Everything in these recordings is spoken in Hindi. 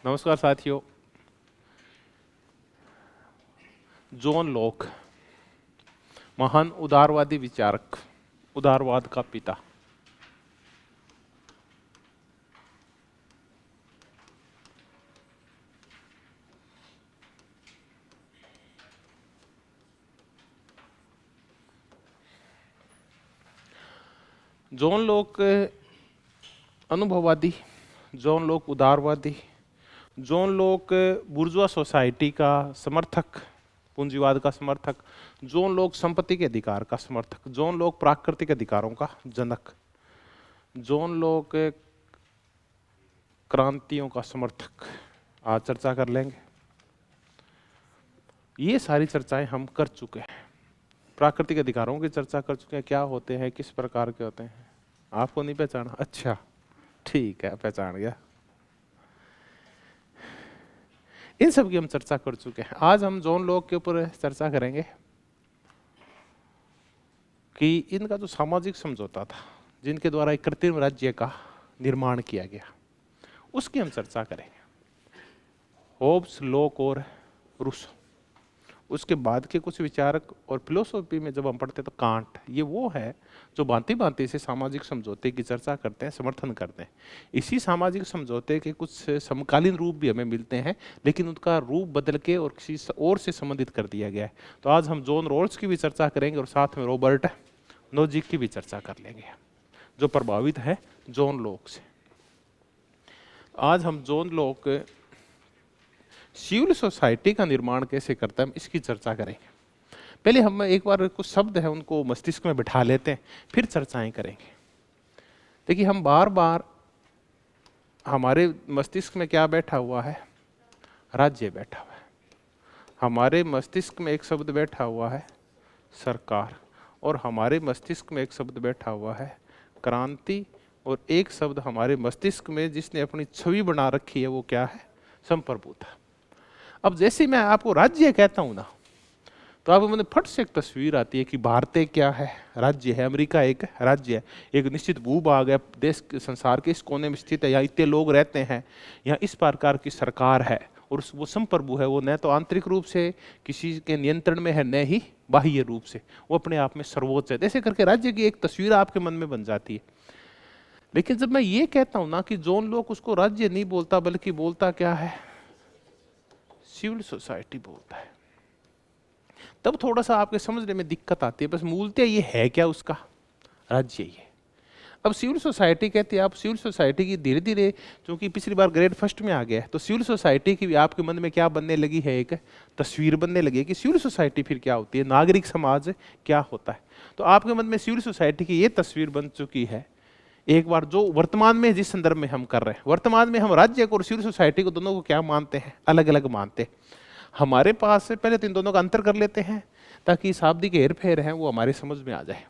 नमस्कार साथियों। जॉन लॉक, महान उदारवादी विचारक, उदारवाद का पिता। जॉन लॉक अनुभववादी, जॉन लॉक उदारवादी, जॉन लॉक बुर्जुआ सोसाइटी का समर्थक, पूंजीवाद का समर्थक, जॉन लॉक संपत्ति के अधिकार का समर्थक, जॉन लॉक प्राकृतिक अधिकारों का जनक, जॉन लॉक क्रांतियों का समर्थक। आज चर्चा कर लेंगे। ये सारी चर्चाएं हम कर चुके हैं। प्राकृतिक अधिकारों की चर्चा कर चुके हैं, क्या होते हैं, किस प्रकार के होते हैं। आपको नहीं पहचाना? अच्छा, ठीक है, पहचान गया। इन सब की हम चर्चा कर चुके हैं। आज हम जॉन लॉक के ऊपर चर्चा करेंगे कि इनका जो सामाजिक समझौता था, जिनके द्वारा एक कृत्रिम राज्य का निर्माण किया गया, उसकी हम चर्चा करेंगे। होब्स, लॉक और रूसो। उसके बाद के कुछ विचारक, और फिलोसॉफी में जब हम पढ़ते तो कांट। ये वो है जो भांति भांति से सामाजिक समझौते की चर्चा करते हैं, समर्थन करते हैं। इसी सामाजिक समझौते के कुछ समकालीन रूप भी हमें मिलते हैं, लेकिन उनका रूप बदल के और किसी और से संबंधित कर दिया गया है। तो आज हम जॉन रॉल्स की भी चर्चा करेंगे और साथ में रॉबर्ट नोजिक की भी चर्चा कर लेंगे, जो प्रभावित है जॉन लॉक से। आज हम जॉन लॉक सिविल सोसाइटी का निर्माण कैसे करता है, हम इसकी चर्चा करेंगे। पहले हम एक बार कुछ शब्द है उनको मस्तिष्क में बिठा लेते हैं, फिर चर्चाएं करेंगे। देखिए, हम बार बार हमारे मस्तिष्क में क्या बैठा हुआ है? राज्य बैठा हुआ है। हमारे मस्तिष्क में एक शब्द बैठा हुआ है सरकार, और हमारे मस्तिष्क में एक शब्द बैठा हुआ है क्रांति, और एक शब्द हमारे मस्तिष्क में जिसने अपनी छवि बना रखी है वो क्या है? संप्रभुता। अब जैसे मैं आपको राज्य कहता हूं ना, तो आपको मतलब फट से एक तस्वीर आती है कि भारत क्या है? राज्य है। अमेरिका एक राज्य है, एक निश्चित भूभाग है, देश संसार के इस कोने में स्थित है, यहाँ इतने लोग रहते हैं, यहाँ इस प्रकार की सरकार है, और वो संप्रभु है। वो न तो आंतरिक रूप से किसी के नियंत्रण में है, न ही बाह्य रूप से, वो अपने आप में सर्वोच्च है। ऐसे करके राज्य की एक तस्वीर आपके मन में बन जाती है। लेकिन जब मैं ये कहता हूं ना कि जॉन लॉक उसको राज्य नहीं बोलता, बल्कि बोलता क्या है? सिविल सोसाइटी बोलता है, तब थोड़ा सा आपके समझने में दिक्कत आती है। बस मूलतः ये है क्या उसका? राज्य ही है। अब सिविल सोसाइटी कहते हैं, आप सिविल सोसाइटी की धीरे धीरे, क्योंकि पिछली बार ग्रेड फर्स्ट में आ गया है, तो सिविल सोसाइटी की भी आपके मन में क्या बनने लगी है? एक तस्वीर बनने लगी है कि सिविल सोसाइटी फिर क्या होती है, नागरिक समाज क्या होता है। तो आपके मन में सिविल सोसाइटी की ये तस्वीर बन चुकी है। एक बार जो वर्तमान में जिस संदर्भ में हम कर रहे हैं, वर्तमान में हम राज्य को और सिविल सोसाइटी को दोनों को क्या मानते हैं? अलग अलग मानते हैं। हमारे पास से पहले तो इन दोनों का अंतर कर लेते हैं, ताकि शाब्दिक हेर फेर है वो हमारे समझ में आ जाए।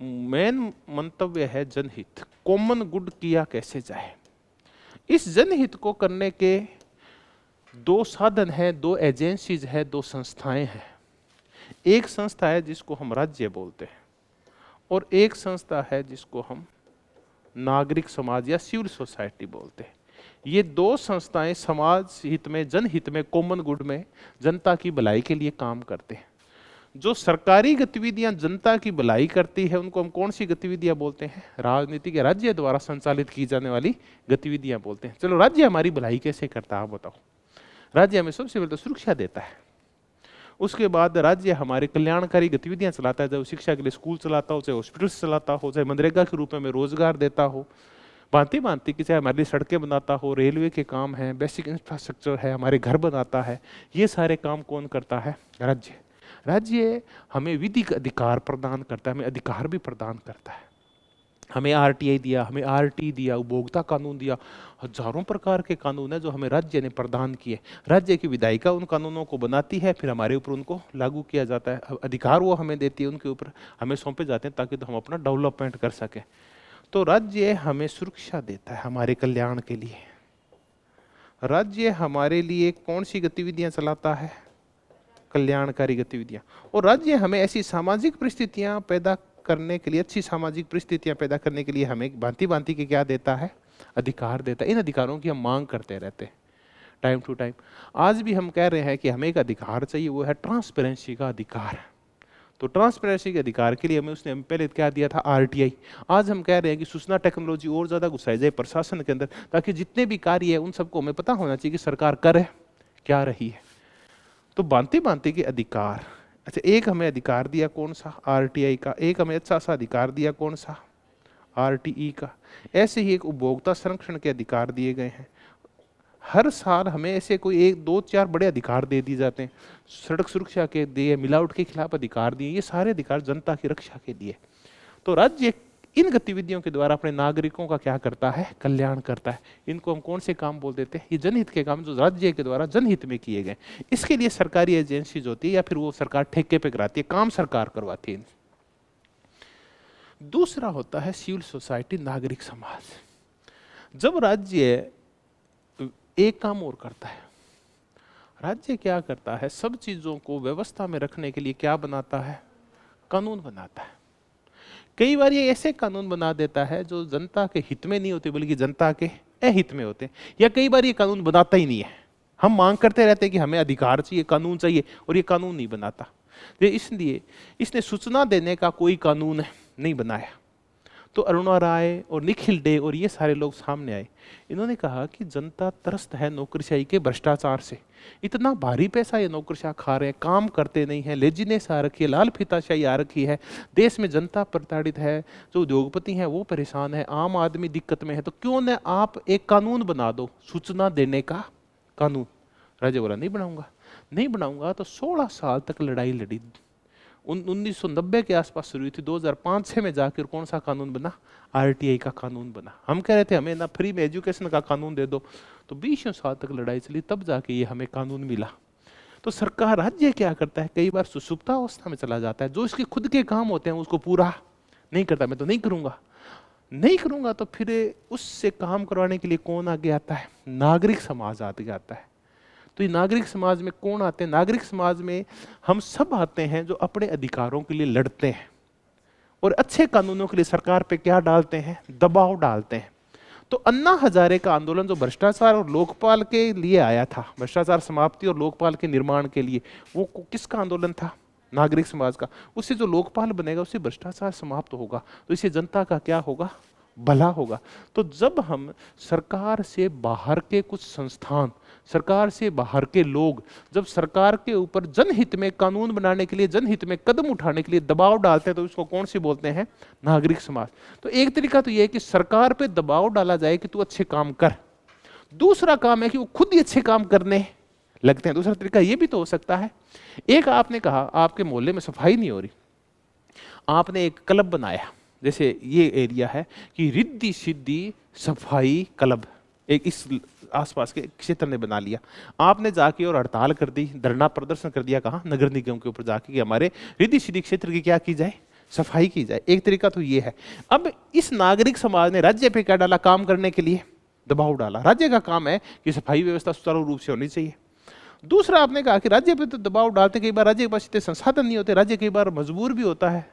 मेन मंतव्य है जनहित, कॉमन गुड किया कैसे जाए। इस जनहित को करने के दो साधन है, दो एजेंसीज है, दो संस्थाएं हैं। एक संस्था है जिसको हम राज्य बोलते हैं, और एक संस्था है जिसको हम नागरिक समाज या सिविल सोसाइटी बोलते हैं। ये दो संस्थाएं समाज हित में, जनहित में, कॉमन गुड में, जनता की भलाई के लिए काम करते हैं। जो सरकारी गतिविधियां जनता की भलाई करती है उनको हम कौन सी गतिविधियां बोलते हैं? राजनीतिक या राज्य द्वारा संचालित की जाने वाली गतिविधियां बोलते हैं। चलो, राज्य हमारी भलाई कैसे करता है आप बताओ। राज्य हमें सबसे पहले तो सुरक्षा देता है, उसके बाद राज्य हमारे कल्याणकारी गतिविधियां चलाता है, चाहे शिक्षा के लिए स्कूल चलाता हो, चाहे हॉस्पिटल चलाता हो, चाहे मनरेगा के रूप में रोजगार देता हो, भांति भांति की, चाहे हमारे लिए सड़कें बनाता हो, रेलवे के काम है, बेसिक इंफ्रास्ट्रक्चर है, हमारे घर बनाता है। ये सारे काम कौन करता है? राज्य। राज्य हमें विधिक अधिकार प्रदान करता है, हमें अधिकार भी प्रदान करता है। हमें आरटीआई दिया, हमें आरटी दिया, उपभोक्ता कानून दिया, हजारों प्रकार के कानून है जो हमें राज्य ने प्रदान किए। राज्य की विधायिका उन कानूनों को बनाती है, फिर हमारे ऊपर उनको लागू किया जाता है। अधिकार वो हमें देती है, उनके ऊपर हमें सौंपे जाते हैं, ताकि तो हम अपना डेवलपमेंट कर सकें। तो राज्य हमें सुरक्षा देता है हमारे कल्याण के लिए। राज्य हमारे लिए कौन सी गतिविधियां चलाता है? कल्याणकारी गतिविधियां। और राज्य हमें ऐसी सामाजिक परिस्थितियां पैदा करने के लिए, अच्छी सामाजिक परिस्थितियां पैदा करने के लिए हमें भांति भांति के क्या देता है? अधिकार देता है। इन अधिकारों की हम मांग करते रहते हैं टाइम टू टाइम। आज भी हम कह रहे हैं कि हमें एक अधिकार चाहिए, वो है ट्रांसपेरेंसी का अधिकार। तो ट्रांसपेरेंसी के अधिकार के लिए हमें उसने पहले क्या दिया था, आरटीआई। आज हम कह रहे हैं कि सूचना टेक्नोलॉजी और ज़्यादा घुसाई जाए प्रशासन के अंदर, ताकि जितने भी कार्य है उन सबको हमें पता होना चाहिए कि सरकार कर है क्या रही है। तो भांति भांति के अधिकार। अच्छा, एक हमें अधिकार दिया कौन सा, आरटीआई का। एक हमें अच्छा सा अधिकार दिया कौन सा, आरटीई का। ऐसे ही एक उपभोक्ता संरक्षण के अधिकार दिए गए हैं। हर साल हमें ऐसे कोई 1 2 4 बड़े अधिकार दे दिए जाते हैं। सड़क सुरक्षा के दिए, मिलावट के खिलाफ अधिकार दिए, ये सारे अधिकार जनता की रक्षा के लिए। तो राज्य इन गतिविधियों के द्वारा अपने नागरिकों का क्या करता है, कल्याण करता है। इनको हम कौन से काम बोल देते हैं, ये जनहित के काम जो राज्य के द्वारा जनहित में किए गए। इसके लिए सरकारी एजेंसी जो होती है या फिर वो सरकार ठेके पे कराती है, काम सरकार करवाती है। दूसरा होता है सिविल सोसाइटी, नागरिक समाज। जब राज्य एक काम और करता है, राज्य क्या करता है, सब चीजों को व्यवस्था में रखने के लिए क्या बनाता है, कानून बनाता है। कई बार ये ऐसे कानून बना देता है जो जनता के हित में नहीं होते बल्कि जनता के अहित में होते हैं। या कई बार ये कानून बनाता ही नहीं है, हम मांग करते रहते हैं कि हमें अधिकार चाहिए, कानून चाहिए, और ये कानून नहीं बनाता। इसलिए इसने सूचना देने का कोई कानून नहीं बनाया। तो अरुणा राय और निखिल डे और ये सारे लोग सामने आए। इन्होंने कहा कि जनता त्रस्त है नौकरशाही के भ्रष्टाचार से। इतना भारी पैसा ये नौकरशाह खा रहे हैं, काम करते नहीं है, लेजीनेस आ रखी है, लाल फीताशाही आ रखी है, देश में जनता प्रताड़ित है, जो उद्योगपति हैं वो परेशान है, आम आदमी दिक्कत में है। तो क्यों न आप एक कानून बना दो, सूचना देने का कानून। राज्य बोला नहीं बनाऊंगा, नहीं बनाऊंगा। तो 16 साल तक लड़ाई लड़ी। 1990 के आसपास शुरू हुई थी, 2005-6 में जाकर कौन सा कानून बना, आरटीआई का कानून बना। हम कह रहे थे हमें ना फ्री में एजुकेशन का कानून दे दो, तो 20 साल तक लड़ाई चली, तब जाके ये हमें कानून मिला। तो सरकार, राज्य क्या करता है, कई बार सुसुप्ता अवस्था में चला जाता है, जो इसके खुद के काम होते हैं उसको पूरा नहीं करता। मैं तो नहीं करूंगा, नहीं करूंगा। तो फिर उससे काम करवाने के लिए कौन आगे आता है, नागरिक समाज आगे आता है। तो ये नागरिक समाज में कौन आते हैं, नागरिक समाज में हम सब आते हैं जो अपने अधिकारों के लिए लड़ते हैं और अच्छे कानूनों के लिए सरकार पे क्या डालते हैं, दबाव डालते हैं। तो अन्ना हजारे का आंदोलन जो भ्रष्टाचार और लोकपाल के लिए आया था, भ्रष्टाचार समाप्ति और लोकपाल के निर्माण के लिए, वो किसका आंदोलन था, नागरिक समाज का। उससे जो लोकपाल बनेगा उससे भ्रष्टाचार समाप्त होगा, तो इससे जनता का क्या होगा, भला होगा। तो जब हम सरकार से बाहर के कुछ संस्थान, सरकार से बाहर के लोग जब सरकार के ऊपर जनहित में कानून बनाने के लिए, जनहित में कदम उठाने के लिए दबाव डालते हैं, तो उसको कौन सी बोलते हैं, नागरिक समाज। तो एक तरीका तो यह है कि सरकार पे दबाव डाला जाए कि तू अच्छे काम कर। दूसरा काम है कि वो खुद ही अच्छे काम करने लगते हैं। दूसरा तरीका यह भी तो हो सकता है, एक आपने कहा आपके मोहल्ले में सफाई नहीं हो रही, आपने एक क्लब बनाया, जैसे ये एरिया है कि रिद्धि सिद्धि सफाई क्लब, एक इस आसपास के क्षेत्र ने बना लिया। आपने जाके और हड़ताल कर दी, धरना प्रदर्शन कर दिया, कहाँ, नगर निगम के ऊपर जाके कि हमारे रिद्धि सिद्धि क्षेत्र की क्या की जाए, सफाई की जाए। एक तरीका तो ये है। अब इस नागरिक समाज ने राज्य पे क्या डाला, काम करने के लिए दबाव डाला। राज्य का काम है कि सफाई व्यवस्था सुचारू रूप से होनी चाहिए। दूसरा आपने कहा कि राज्य पे तो दबाव डालते, कई बार राज्य के पास इतने संसाधन नहीं होते, राज्य कई बार मजबूर भी होता है,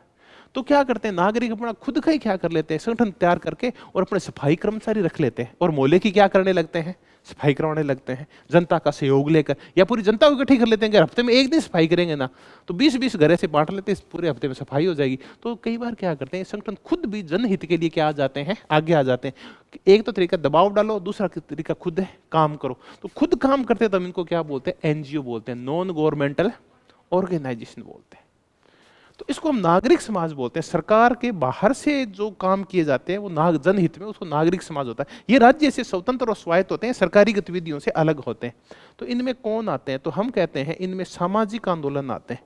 तो क्या करते हैं, नागरिक अपना खुद का ही क्या कर लेते हैं, संगठन तैयार करके और अपने सफाई कर्मचारी रख लेते हैं और मोहल्ले की क्या करने लगते हैं, सफाई करवाने लगते हैं, जनता का सहयोग लेकर, या पूरी जनता को इकट्ठी कर लेते हैं कि हफ्ते में एक दिन सफाई करेंगे ना, तो 20-20 घर से बांट लेते हैं, पूरे हफ्ते में सफाई हो जाएगी। तो कई बार क्या करते हैं, संगठन खुद भी जनहित के लिए क्या आ जाते हैं, आगे आ जाते हैं। एक तो तरीका दबाव डालो, दूसरा तरीका खुद है काम करो। तो खुद काम करते हैं तब इनको क्या बोलते हैं, एनजीओ बोलते हैं, नॉन गवर्नमेंटल ऑर्गेनाइजेशन बोलते हैं। तो इसको हम नागरिक समाज बोलते हैं। सरकार के बाहर से जो काम किए जाते हैं वो जनहित में, उसको नागरिक समाज होता है। ये राज्य से स्वतंत्र और स्वायत्त होते हैं, सरकारी गतिविधियों से अलग होते हैं। तो इनमें कौन आते हैं, तो हम कहते हैं इनमें सामाजिक आंदोलन आते हैं।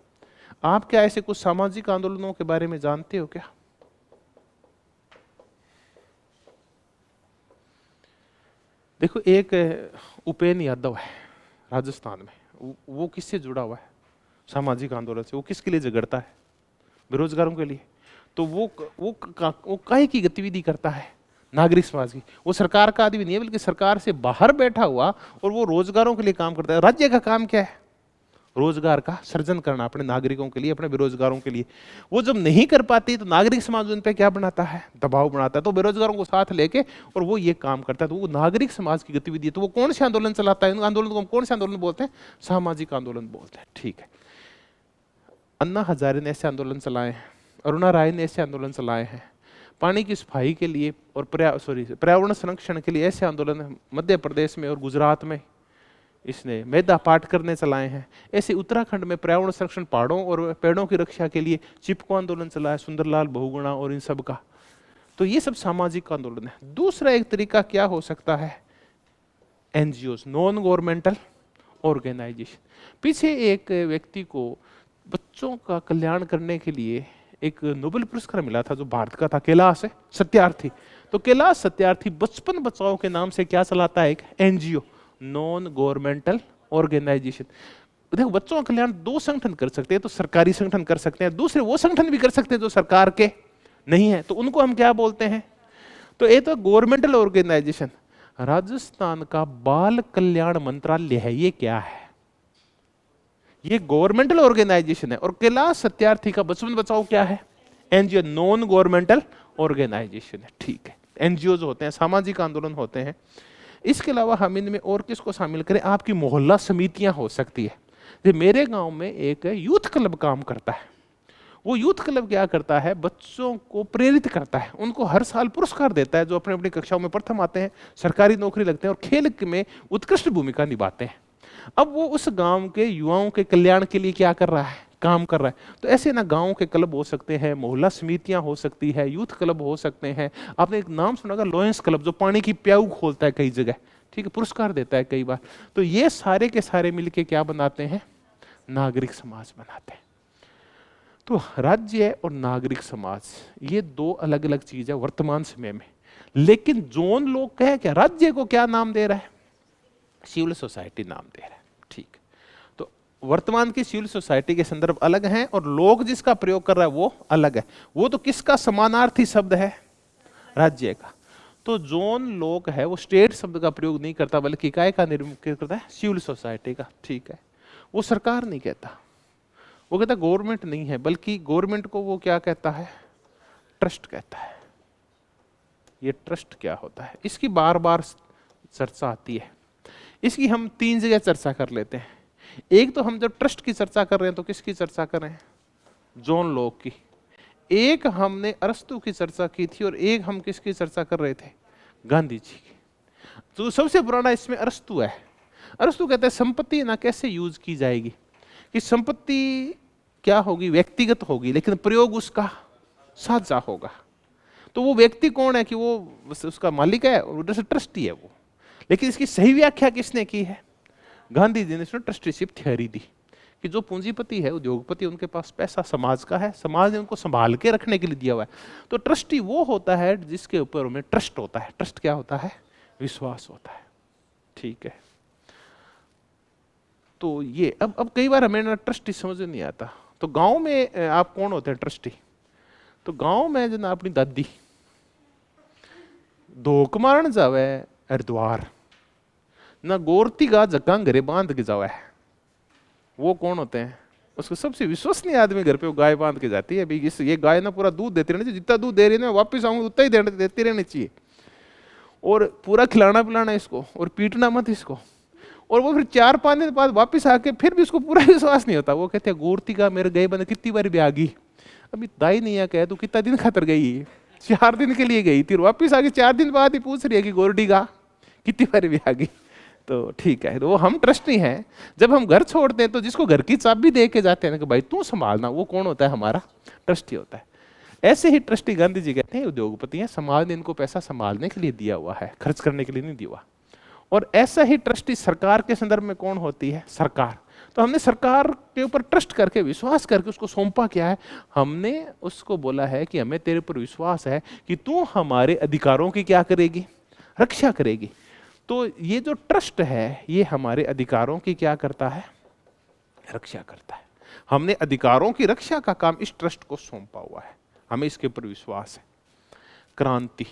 आप क्या ऐसे कुछ सामाजिक आंदोलनों के बारे में जानते हो क्या? देखो, एक उपेन यादव है राजस्थान में, वो किससे जुड़ा हुआ है, सामाजिक आंदोलन से। वो किसके लिए झगड़ता है, बेरोजगारों के लिए। तो वो काहे की गतिविधि करता है, नागरिक समाज की। वो सरकार का आदमी नहीं है, बल्कि सरकार से बाहर बैठा हुआ और वो रोजगारों के लिए काम करता है। राज्य का काम क्या है, रोजगार का सृजन करना अपने नागरिकों के लिए, अपने बेरोजगारों के लिए। वो जब नहीं कर पाती तो नागरिक समाज उन पे क्या बनाता है, दबाव बनाता है, तो बेरोजगारों को साथ लेके और वो ये काम करता है। तो वो नागरिक समाज की गतिविधि है। तो वो कौन से आंदोलन चलाता है? उन आंदोलन को हम कौन से आंदोलन बोलते हैं? सामाजिक आंदोलन बोलते हैं। ठीक है, अन्ना हजारे ने ऐसे आंदोलन चलाए हैं, अरुणा राय ने ऐसे आंदोलन चलाए हैं, पानी की सफाई के लिए और पर्यावरण संरक्षण के लिए ऐसे आंदोलन मध्य प्रदेश में और गुजरात में इसने मेधा पाटकर ने चलाए हैं। ऐसे उत्तराखंड में पर्यावरण संरक्षण, पहाड़ों और पेड़ों की रक्षा के लिए चिपको आंदोलन चला है, सुंदरलाल बहुगुणा और इन सब का। तो ये सब सामाजिक आंदोलन है। दूसरा एक तरीका क्या हो सकता है? NGOs, non governmental organisation. पीछे एक व्यक्ति को बच्चों का कल्याण करने के लिए एक नोबेल पुरस्कार मिला था जो भारत का था, कैलाश सत्यार्थी। तो कैलाश सत्यार्थी बचपन बचाओ के नाम से क्या चलाता है? एक एनजीओ, नॉन गवर्नमेंटल ऑर्गेनाइजेशन। देखो, बच्चों का कल्याण दो संगठन कर सकते हैं, तो सरकारी संगठन कर सकते हैं, दूसरे वो संगठन भी कर सकते हैं जो सरकार के नहीं है, तो उनको हम क्या बोलते हैं? तो ये तो गवर्नमेंटल ऑर्गेनाइजेशन। राजस्थान का बाल कल्याण मंत्रालय है, ये क्या है? ये गवर्नमेंटल ऑर्गेनाइजेशन है। और कैलाश सत्यार्थी का बचपन बचाओ क्या है? एनजीओ, नॉन गवर्नमेंटल ऑर्गेनाइजेशन है। ठीक है, एनजीओ जो होते हैं सामाजिक आंदोलन होते हैं। इसके अलावा हम इनमें और किसको शामिल करें? आपकी मोहल्ला समितियां हो सकती है। जैसे मेरे गांव में एक यूथ क्लब काम करता है। वो यूथ क्लब क्या करता है? बच्चों को प्रेरित करता है, उनको हर साल पुरस्कार देता है जो अपने अपनी कक्षाओं में प्रथम आते हैं, सरकारी नौकरी लगते हैं और खेल में उत्कृष्ट भूमिका निभाते हैं। अब वो उस गांव के युवाओं के कल्याण के लिए क्या कर रहा है? काम कर रहा है। तो ऐसे ना गांव के क्लब हो सकते हैं, मोहल्ला समितियां हो सकती है, यूथ क्लब हो सकते हैं। आपने एक नाम सुना होगा लॉयंस क्लब, जो पानी की प्याऊ खोलता है कई जगह, ठीक है, पुरस्कार देता है कई बार। तो ये सारे के सारे मिलके क्या बनाते हैं? नागरिक समाज बनाते हैं। तो राज्य और नागरिक समाज ये दो अलग अलग चीज है वर्तमान समय में। लेकिन जोन लोग कहे क्या? राज्य को क्या नाम दे रहा है? सिविल सोसाइटी नाम दे रहा है। ठीक, तो वर्तमान की सिविल सोसाइटी के संदर्भ अलग हैं और लोग जिसका प्रयोग कर रहा है वो अलग है। वो तो किसका समानार्थी शब्द है? राज्य का। तो जोन लोग है वो स्टेट शब्द का प्रयोग नहीं करता, बल्कि काय का निर्माण करता है? सिविल सोसाइटी का। ठीक है, वो सरकार नहीं कहता, वो कहता गवर्नमेंट नहीं है, बल्कि गवर्नमेंट को वो क्या कहता है? ट्रस्ट कहता है। ये ट्रस्ट क्या होता है? इसकी बार बार चर्चा आती है। इसकी हम तीन जगह चर्चा कर लेते हैं। एक तो हम जब ट्रस्ट की चर्चा कर रहे हैं तो किसकी चर्चा कर रहे हैं? जॉन लॉक की। एक हमने अरस्तु की चर्चा की थी और एक हम किसकी चर्चा कर रहे थे? गांधी जी की। तो सबसे पुराना इसमें अरस्तु है। अरस्तु कहते हैं संपत्ति ना कैसे यूज की जाएगी, कि संपत्ति क्या होगी? व्यक्तिगत होगी, लेकिन प्रयोग उसका साझा होगा। तो वो व्यक्ति कौन है? कि वो उसका मालिक है और उधर से ट्रस्टी है वो। लेकिन इसकी सही व्याख्या किसने की है? गांधी जी ने इसमें ट्रस्टीशिप थ्योरी दी कि जो पूंजीपति है, उद्योगपति, उनके पास पैसा समाज का है, समाज ने उनको संभाल के रखने के लिए दिया हुआ है। तो ट्रस्टी वो होता है जिसके ऊपर उन्हें ट्रस्ट होता है। ट्रस्ट क्या होता है? विश्वास होता है। ठीक है, तो ये अब कई बार हमें ना ट्रस्टी समझ नहीं आता। तो गांव में आप कौन होते हैं? ट्रस्टी। तो गांव में जो ना अपनी दादी धोक मारन जावे हरिद्वार, ना गोरती का जक्का घरे बांध के जावे, वो कौन होते हैं? उसको सबसे विश्वसनीय आदमी घर पे वो गाय बांध के जाती है। ये गाय ना पूरा दूध देती रहनी चाहिए, जितना दूध दे रही है ना वापिस आऊंगी उतना ही देती रहनी चाहिए, और पूरा खिलाना पिलाना इसको और पीटना मत इसको। और वो फिर 4-5 दिन बाद वापिस आके फिर भी उसको पूरा विश्वास नहीं होता। वो कहते हैं गोरती का मेरे गए बंद कितनी बार भी आ गई, अभी दाई नहीं आ कहे तू कितना दिन खातर गई? 4 दिन के लिए गई थी, वापिस आके 4 दिन बाद ही पूछ रही है कि गोरडी का कितनी बार भी आ गई। तो ठीक है, तो वो हम ट्रस्टी हैं। जब हम घर छोड़ते हैं तो जिसको घर की चाबी दे के जाते हैं कि भाई तू संभालना, वो कौन होता है? हमारा ट्रस्टी होता है। ऐसे ही ट्रस्टी गांधी जी कहते हैं उद्योगपति हैं, समाज ने इनको पैसा संभालने के लिए दिया हुआ है, खर्च करने के लिए नहीं दिया हुआ। और ऐसा ही ट्रस्टी सरकार के संदर्भ में कौन होती है? सरकार। तो हमने सरकार के ऊपर ट्रस्ट करके, विश्वास करके उसको सौंपा क्या है? हमने उसको बोला है कि हमें तेरे पर विश्वास है कि तू हमारे अधिकारों की क्या करेगी? रक्षा करेगी। तो ये जो ट्रस्ट है ये हमारे अधिकारों की क्या करता है? रक्षा करता है। हमने अधिकारों की रक्षा का काम इस ट्रस्ट को सौंपा हुआ है, हमें इसके ऊपर विश्वास है। क्रांति,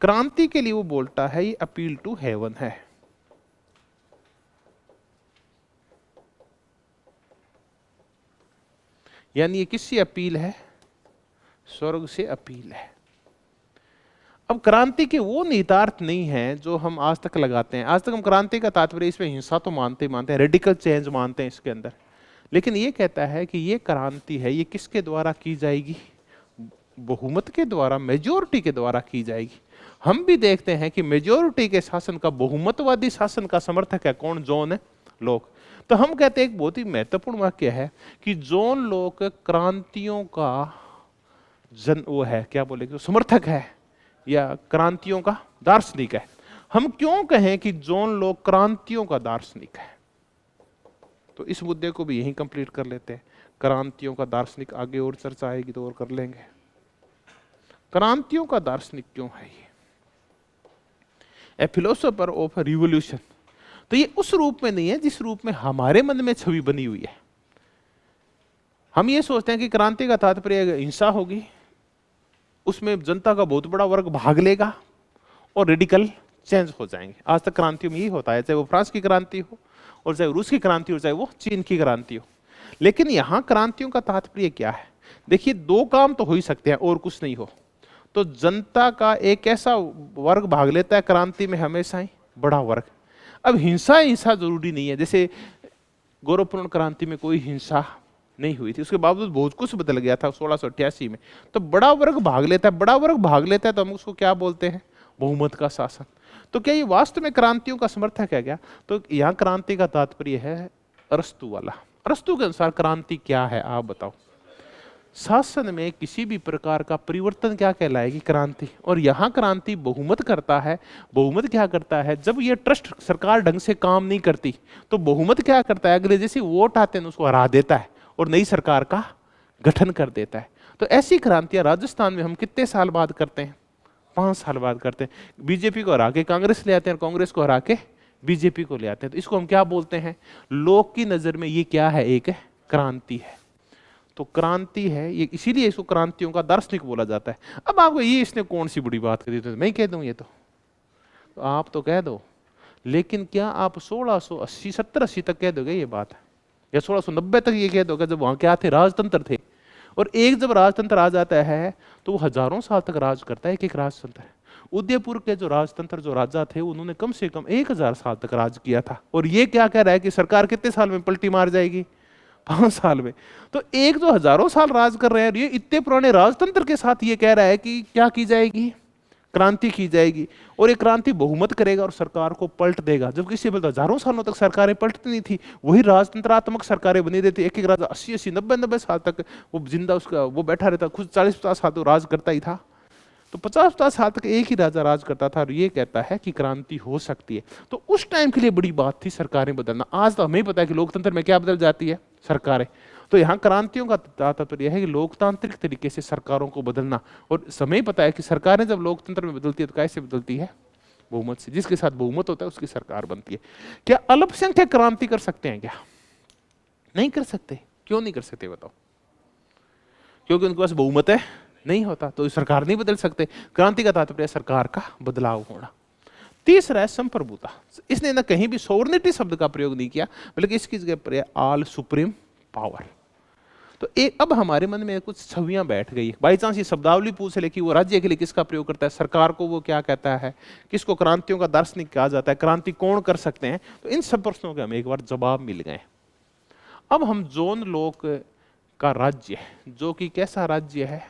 क्रांति के लिए वो बोलता है ये अपील टू हेवन है। यानी ये किससे अपील है? स्वर्ग से अपील है। अब क्रांति के वो निहितार्थ नहीं है जो हम आज तक लगाते हैं। आज तक हम क्रांति का तात्पर्य इसमें हिंसा तो मानते हैं, रेडिकल चेंज मानते हैं इसके अंदर, लेकिन ये कहता है कि ये क्रांति है, ये किसके द्वारा की जाएगी? बहुमत के द्वारा, मेजोरिटी के द्वारा की जाएगी। हम भी देखते हैं कि मेजोरिटी के शासन का, बहुमतवादी शासन का समर्थक है कौन? जॉन लोक। तो हम कहते हैं एक बहुत ही महत्वपूर्ण वाक्य है कि जॉन लोक क्रांतियों का वो है, क्या बोलेंगे, समर्थक है या क्रांतियों का दार्शनिक है। हम क्यों कहें कि जॉन लोक क्रांतियों का दार्शनिक है? तो इस मुद्दे को भी यहीं कंप्लीट कर लेते हैं। क्रांतियों का दार्शनिक आगे और चर्चा आएगी तो और कर लेंगे। क्रांतियों का दार्शनिक क्यों है ये? ए फिलोसोफर ऑफ रिवॉल्यूशन। तो ये उस रूप में नहीं है जिस रूप में हमारे मन में छवि बनी हुई है। हम ये सोचते हैं कि क्रांति का तात्पर्य हिंसा होगी, उसमें जनता का बहुत बड़ा वर्ग भाग लेगा और रेडिकल चेंज हो जाएंगे। आज तक क्रांतियों में यही होता है, चाहे वो फ्रांस की क्रांति हो और चाहे रूस की क्रांति हो, चाहे वो चीन की क्रांति हो। लेकिन यहां क्रांतियों का तात्पर्य क्या है? देखिए, दो काम तो हो ही सकते हैं और कुछ नहीं हो। तो जनता का एक ऐसा वर्ग भाग लेता है क्रांति में, हमेशा ही बड़ा वर्ग। अब हिंसा जरूरी नहीं है। जैसे गौरवपूर्ण क्रांति में कोई हिंसा नहीं हुई थी, उसके बावजूद बहुत कुछ बदल गया था 1688 में। तो बड़ा वर्ग भाग लेता है, बड़ा वर्ग भाग लेता है तो हम उसको क्या बोलते हैं? बहुमत का शासन। तो क्या ये वास्तव में क्रांतियों का समर्थक है क्या? तो यहाँ क्रांति का तात्पर्य है अरस्तु वाला। अरस्तु के अनुसार क्रांति क्या है, आप बताओ? शासन में किसी भी प्रकार का परिवर्तन क्या कहलाएगी? क्रांति। और यहाँ क्रांति बहुमत करता है। बहुमत क्या करता है? जब ये ट्रस्ट सरकार ढंग से काम नहीं करती तो बहुमत क्या करता है? अगले जैसे वोट आते हैं उसको हरा देता है और नई सरकार का गठन कर देता है। तो ऐसी क्रांतियां राजस्थान में हम कितने साल बाद करते हैं? 5 साल बाद करते हैं। बीजेपी को हरा के कांग्रेस ले आते हैं और कांग्रेस को हरा के बीजेपी को ले आते हैं। तो इसको हम क्या बोलते हैं? लोक की नजर में ये क्या है? एक क्रांति है। तो क्रांति है ये, इसीलिए इसको क्रांतियों का दार्शनिक बोला जाता है। अब आपको ये इसने कौन सी बड़ी बात करी? तो मैं कह दूं ये तो आप तो कह दो, लेकिन क्या आप 1680 70-80 तक कह दोगे ये बात? या 1690 तक ये कह दोगे जब वहां क्या थे? राजतंत्र थे। और एक जब राजतंत्र आ जाता है तो वो हजारों साल तक राज करता है। एक राजतंत्र। उदयपुर के जो राजतंत्र, जो राजा थे, उन्होंने कम से कम 1000 साल तक राज किया था। और ये क्या कह रहा है कि सरकार कितने साल में पलटी मार जाएगी? 5 साल में। तो एक जो हजारों साल राज कर रहे हैं, ये इतने पुराने राजतंत्र के साथ ये कह रहा है कि क्या की जाएगी? क्रांति की जाएगी। और ये क्रांति बहुमत करेगा और सरकार को पलट देगा। जब किसी बोलता हजारों सालों तक सरकारें पलटती नहीं थी, वही राजतंत्रात्मक सरकारें बनी रहती। एक एक राजा 80-80 90-90 साल तक वो जिंदा, उसका वो बैठा रहता। खुद 40-50 साल तो राज करता ही था। तो 50-50 साल तक एक ही राजा राज करता था। और ये कहता है कि क्रांति हो सकती है। तो उस टाइम के लिए बड़ी बात थी सरकारें बदलना। आज तो हमें ही पता है कि लोकतंत्र में क्या बदल जाती है? सरकारें। तो यहाँ क्रांतियों का तात्पर्य है कि लोकतांत्रिक तरीके से सरकारों को बदलना। और समय पता है कि सरकारें जब लोकतंत्र में बदलती है तो कैसे बदलती है? बहुमत से। जिसके साथ बहुमत होता है उसकी सरकार बनती है। क्या अल्पसंख्यक क्रांति कर सकते हैं क्या? नहीं कर सकते। क्यों नहीं कर सकते बताओ? क्योंकि उनके पास बहुमत है नहीं होता, तो सरकार नहीं बदल सकते। क्रांति का तात्पर्य सरकार का बदलाव होना। तीसरा है संप्रभुता। इसने ना कहीं भी सोवर्निटी शब्द का प्रयोग नहीं किया, बल्कि इसकी जगह पर ऑल सुप्रीम पावर। तो एक अब हमारे मन में कुछ छवियां बैठ गई। बाई चांस ये शब्दावली पूछ ले कि वो राज्य के लिए किसका प्रयोग करता है, सरकार को वो क्या कहता है, किसको क्रांतियों का दार्शनिक कहा जाता है, क्रांति कौन कर सकते हैं, तो इन सब प्रश्नों के हमें एक बार जवाब मिल गए। अब हम जॉन लोक का राज्य, जो कि कैसा राज्य है?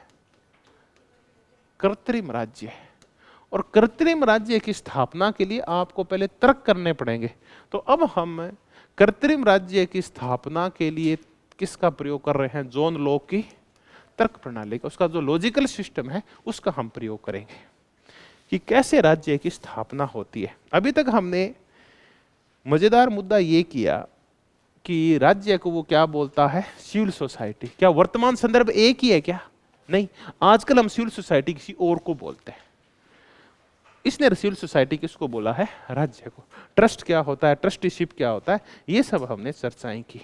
कृत्रिम राज्य है। और कृत्रिम राज्य की स्थापना के लिए आपको पहले तर्क करने पड़ेंगे। तो अब हम कृत्रिम राज्य की स्थापना के लिए किसका प्रयोग कर रहे हैं? जॉन लोक की तर्क प्रणाली का, उसका जो लॉजिकल सिस्टम है उसका हम प्रयोग करेंगे कि कैसे राज्य की स्थापना होती है। अभी तक हमने मजेदार मुद्दा ये किया कि राज्य को वो क्या बोलता है? Civil society. क्या वर्तमान संदर्भ एक ही है क्या? नहीं, आजकल हम सिविल सोसाइटी किसी और को बोलते हैं। इसने सिविल सोसाइटी किसको बोला है? राज्य को। ट्रस्ट क्या होता है, ट्रस्टीशिप क्या होता है, ये सब हमने चर्चाएं की।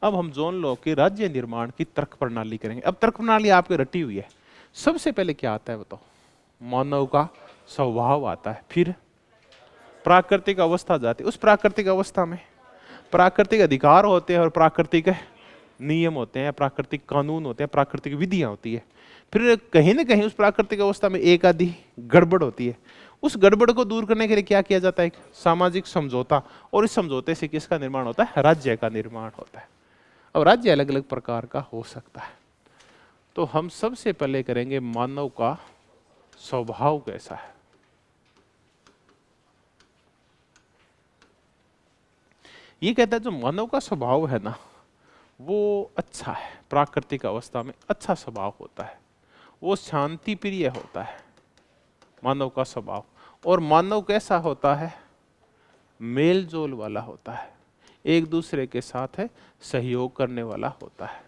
अब हम जॉन लॉक के राज्य निर्माण की तर्क प्रणाली करेंगे। अब तर्क प्रणाली आपके रटी हुई है। सबसे पहले क्या आता है बताओ? मानव का स्वभाव आता है, फिर प्राकृतिक अवस्था जाती है। उस प्राकृतिक अवस्था में प्राकृतिक अधिकार होते हैं और प्राकृतिक नियम होते हैं, प्राकृतिक कानून होते हैं, प्राकृतिक विधियां होती है। फिर कहीं ना कहीं उस प्राकृतिक अवस्था में एक आधी गड़बड़ होती है। उस गड़बड़ को दूर करने के लिए क्या किया जाता है? एक सामाजिक समझौता। और इस समझौते से किसका निर्माण होता है? राज्य का निर्माण होता है। अब राज्य अलग अलग प्रकार का हो सकता है। तो हम सबसे पहले करेंगे मानव का स्वभाव कैसा है। ये कहता है जो मानव का स्वभाव है ना, वो अच्छा है। प्राकृतिक अवस्था में अच्छा स्वभाव होता है, वो शांति प्रिय होता है मानव का स्वभाव। और मानव कैसा होता है? मेल जोल वाला होता है, एक दूसरे के साथ है सहयोग करने वाला होता है,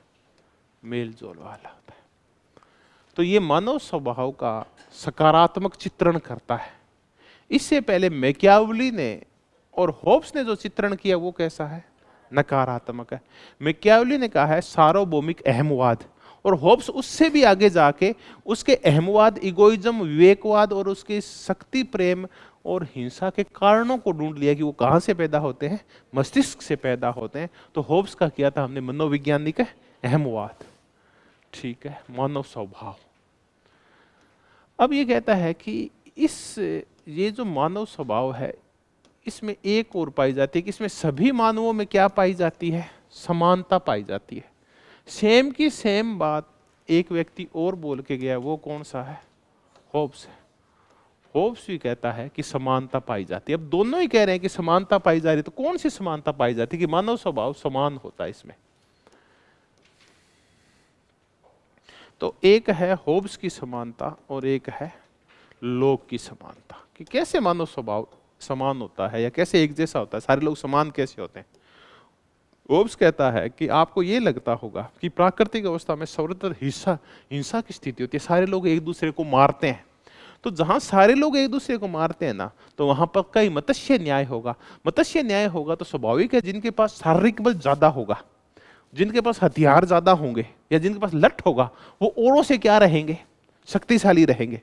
मेल जोल वाला होता है। तो ये मानव स्वभाव का सकारात्मक चित्रण करता है। इससे पहले मैकियावेली ने और होब्स ने जो चित्रण किया वो कैसा है? नकारात्मक है। मैकियावेली ने कहा है सार्वभौमिक अहमवाद, और होब्स उससे भी आगे जाके उसके अहमवाद, इगोइज्म, विवेकवाद और उसके शक्ति, प्रेम और हिंसा के कारणों को ढूंढ लिया कि वो कहाँ से पैदा होते हैं? मस्तिष्क से पैदा होते हैं। तो होब्स का किया था हमने मनोवैज्ञानिक अहमवाद। ठीक है, मानव स्वभाव। अब ये कहता है कि ये जो मानव स्वभाव है इसमें एक और पाई जाती है कि इसमें सभी मानवों में क्या पाई जाती है? समानता पाई जाती है। सेम की सेम बात एक व्यक्ति और बोल के गया, वो कौन सा है? होब्स है। होब्स भी कहता है कि समानता पाई जाती है। अब दोनों ही कह रहे हैं कि समानता पाई जा रही है, तो कौन सी समानता पाई जाती है कि मानव स्वभाव समान होता है इसमें? तो एक है होब्स की समानता और एक है लोक की समानता, कि कैसे मानव स्वभाव समान होता है या कैसे एक जैसा होता है, सारे लोग समान कैसे होते हैं। होब्स कहता है कि आपको ये लगता होगा कि प्राकृतिक अवस्था में सर्वत्र हिंसा की स्थिति होती है, सारे लोग एक दूसरे को मारते हैं। तो जहां सारे लोग एक दूसरे को मारते हैं ना, तो वहां पर कई मत्स्य न्याय होगा। मत्स्य न्याय होगा तो स्वाभाविक है जिनके पास शारीरिक बल ज्यादा होगा, जिनके पास हथियार ज्यादा होंगे या जिनके पास लठ होगा, वो औरों से क्या रहेंगे? शक्तिशाली रहेंगे।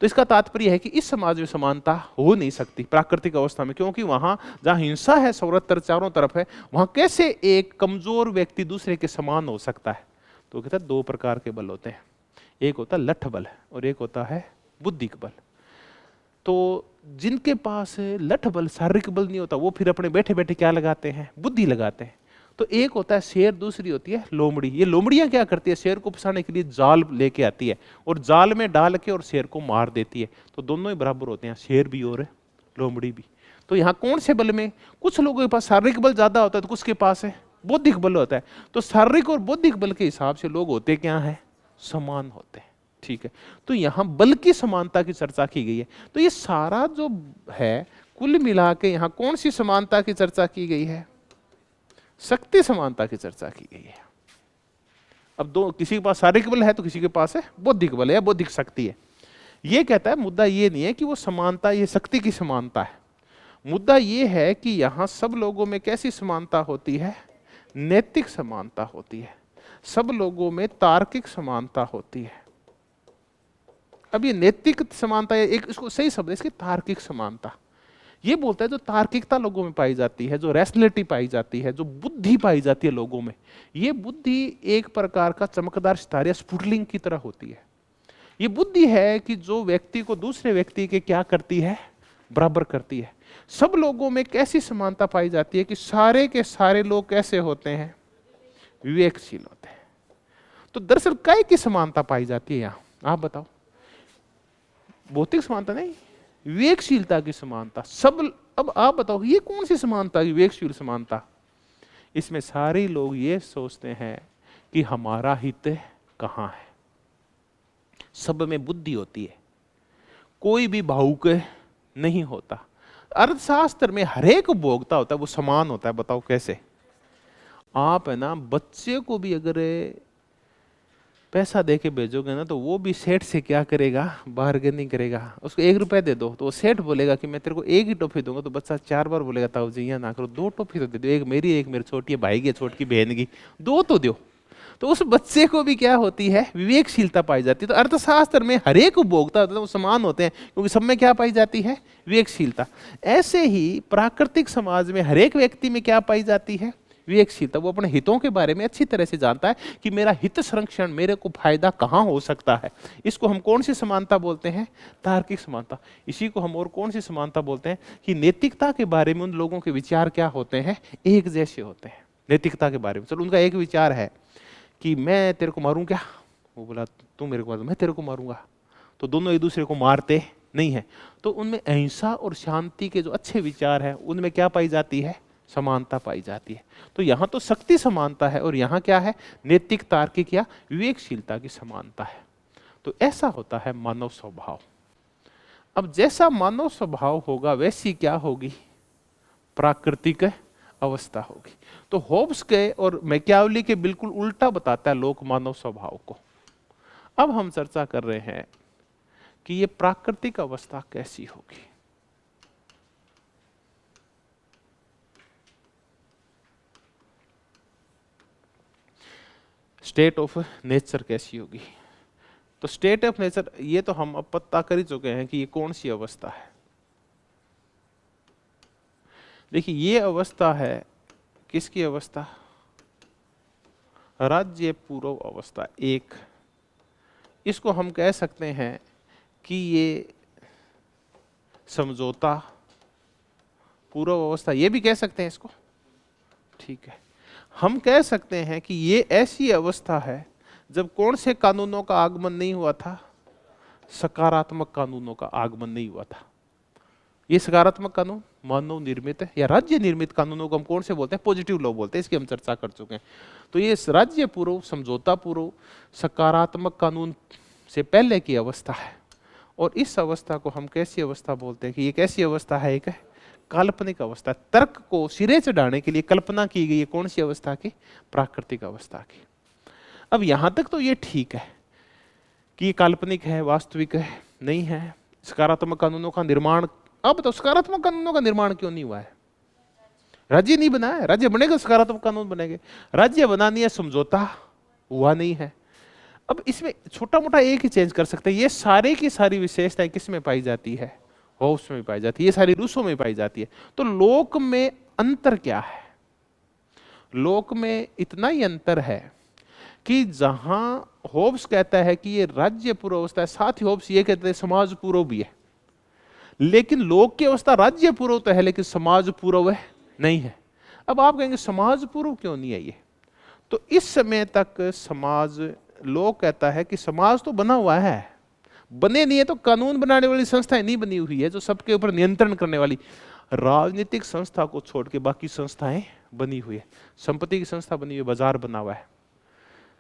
तो इसका तात्पर्य है कि इस समाज में समानता हो नहीं सकती प्राकृतिक अवस्था में, क्योंकि वहां जहां हिंसा है सर्वत्र चारों तरफ है, वहां कैसे एक कमजोर व्यक्ति दूसरे के समान हो सकता है? तो कहता है दो प्रकार के बल होते हैं, एक होता है लठ बल और एक होता है बुद्धिक बल। तो जिनके पास लठ बल, शारीरिक बल नहीं होता, वो फिर अपने बैठे बैठे क्या लगाते हैं? बुद्धि लगाते हैं। तो एक होता है शेर, दूसरी होती है लोमड़ी। ये लोमड़ियां क्या करती है? शेर को फंसाने के लिए जाल लेके आती है और जाल में डाल के और शेर को मार देती है। तो दोनों ही बराबर होते हैं, शेर भी और लोमड़ी भी। तो यहाँ कौन से बल में? कुछ लोगों के पास शारीरिक बल ज्यादा होता है तो कुछ के पास है बौद्धिक बल होता है। तो शारीरिक और बौद्धिक बल के हिसाब से लोग होते क्या है? समान होते हैं। ठीक है, तो यहाँ बल की समानता की चर्चा की गई है। तो ये सारा जो है कुल मिला के यहाँ कौन सी समानता की चर्चा की गई है? शक्ति समानता की चर्चा की गई है। अब दो, किसी के पास शारीरिक बल है तो किसी के पास है बौद्धिक बल है या बौद्धिक शक्ति है। ये कहता है मुद्दा ये नहीं है कि वो समानता, ये शक्ति की समानता है। मुद्दा ये है कि यहां सब लोगों में कैसी समानता होती है? नैतिक समानता होती है। सब लोगों में तार्किक समानता होती है। अब ये नैतिक समानता, एक इसको सही शब्द है इसकी तार्किक समानता। ये बोलता है जो तार्किकता लोगों में पाई जाती है, जो रैशनैलिटी पाई जाती है, जो बुद्धि पाई जाती है लोगों में, ये बुद्धि एक प्रकार का चमकदार सितारे स्फुटलिंग की तरह होती है। ये बुद्धि है कि जो व्यक्ति को दूसरे व्यक्ति के क्या करती है? बराबर करती है। सब लोगों में कैसी समानता पाई जाती है कि सारे के सारे लोग कैसे होते हैं? विवेकशील होते हैं। तो दरअसल काय की समानता पाई जाती है यहां? आप बताओ। भौतिक समानता नहीं, विवेकशीलता की समानता। सब, अब आप बताओ ये कौन सी समानता? विवेकशील समानता। इसमें सारे लोग ये सोचते हैं कि हमारा हित कहां है। सब में बुद्धि होती है, कोई भी भावुक नहीं होता। अर्थशास्त्र में हर एक उपभोक्ता होता है, वो समान होता है। बताओ कैसे? आप है ना बच्चे को भी अगर पैसा दे के भेजोगे ना, तो वो भी सेठ से क्या करेगा? बार्गेनिंग करेगा। उसको 1 रुपया दे दो तो वो सेठ बोलेगा कि मैं तेरे को 1 ही टॉफी दूंगा, तो बच्चा 4 बार बोलेगा ताऊ जी यहाँ ना करो, 2 टॉफी तो दे दो, एक मेरी एक मेरे छोटी भाई की, छोटी बहन की, 2 तो दो। तो उस बच्चे को भी क्या होती है, विवेकशीलता पाई जाती है। तो अर्थशास्त्र में हर एक उपभोक्ता तो समान होते हैं, क्योंकि सब में क्या पाई जाती है, विवेकशीलता। ऐसे ही प्राकृतिक समाज में हर एक व्यक्ति में क्या पाई जाती है, विवेकशीलता। वो अपने हितों के बारे में अच्छी तरह से जानता है कि मेरा हित संरक्षण, मेरे को फायदा कहाँ हो सकता है। इसको हम कौन सी समानता बोलते हैं, तार्किक समानता। इसी को हम और कौन सी समानता बोलते हैं कि नैतिकता के बारे में उन लोगों के विचार क्या होते हैं, एक जैसे होते हैं। नैतिकता के बारे में चलो उनका एक विचार है कि मैं तेरे को मारूं क्या, वो बोला तू मेरे को मार, मैं तेरे को मारूंगा। तो दोनों एक दूसरे को मारते नहीं है। तो उनमें अहिंसा और शांति के जो अच्छे विचार हैं उनमें क्या पाई जाती है, समानता पाई जाती है। तो यहाँ तो शक्ति समानता है और यहाँ क्या है, नैतिक, तार्किक या विवेकशीलता की समानता है। तो ऐसा होता है मानव स्वभाव। अब जैसा मानव स्वभाव होगा वैसी क्या होगी, प्राकृतिक अवस्था होगी। तो होब्स के और मैकियावेली के बिल्कुल उल्टा बताता है लोक मानव स्वभाव को। अब हम चर्चा कर रहे हैं कि ये प्राकृतिक अवस्था कैसी होगी। स्टेट ऑफ नेचर कैसी होगी। तो स्टेट ऑफ नेचर ये तो हम अब पता कर ही चुके हैं कि ये कौन सी अवस्था है। देखिए ये अवस्था है किसकी अवस्था, राज्य पूर्व अवस्था एक। इसको हम कह सकते हैं कि ये समझौता पूर्व अवस्था, ये भी कह सकते हैं इसको, ठीक है। हम कह सकते हैं कि ये ऐसी अवस्था है जब कौन से कानूनों का आगमन नहीं हुआ था, सकारात्मक कानूनों का आगमन नहीं हुआ था। ये सकारात्मक कानून मानव निर्मित है या राज्य निर्मित कानूनों को हम कौन से बोलते हैं, पॉजिटिव लॉ बोलते हैं। इसकी हम चर्चा कर चुके हैं। तो ये राज्य पूर्व, समझौता पूर्व, सकारात्मक कानून से पहले की अवस्था है। और इस अवस्था को हम कैसी अवस्था बोलते हैं कि ये कैसी अवस्था है, एक काल्पनिक अवस्था। तर्क को सिरे चढ़ाने के लिए कल्पना की गई है कौन सी अवस्था की, प्राकृतिक अवस्था की। अब यहां तक तो ये ठीक है कि ये काल्पनिक है, वास्तविक है नहीं है। सकारात्मक कानूनों का निर्माण, अब तो सकारात्मक कानूनों का निर्माण क्यों नहीं हुआ है, राज्य नहीं बना है। राज्य बनेगा सकारात्मक कानून बनेंगे, राज्य बनानी है, समझौता हुआ नहीं है। अब इसमें छोटा मोटा एक ही चेंज कर सकते हैं। ये सारे की सारी विशेषताएं किस में पाई जाती है, होब्स में पाई जाती है, ये सारी रूसों में पाई जाती है। तो लोक में अंतर क्या है, लोक में इतना ही अंतर है कि जहां होब्स कहता है कि ये राज्य पूर्व अवस्था है, साथ ही होब्स ये कहते हैं समाज पूर्व भी है। लेकिन लोक की अवस्था राज्य पूर्व तो है लेकिन समाज पूर्व है नहीं है। अब आप कहेंगे समाज पूर्व क्यों नहीं है ये, तो इस समय तक समाज, लोक कहता है कि समाज तो बना हुआ है, बने नहीं है तो कानून बनाने वाली संस्थाएं नहीं बनी हुई है जो सबके ऊपर नियंत्रण करने वाली। राजनीतिक संस्था को छोड़ के बाकी संस्थाएं बनी हुई है। संपत्ति की संस्था बनी हुई है, बाजार बना हुआ है,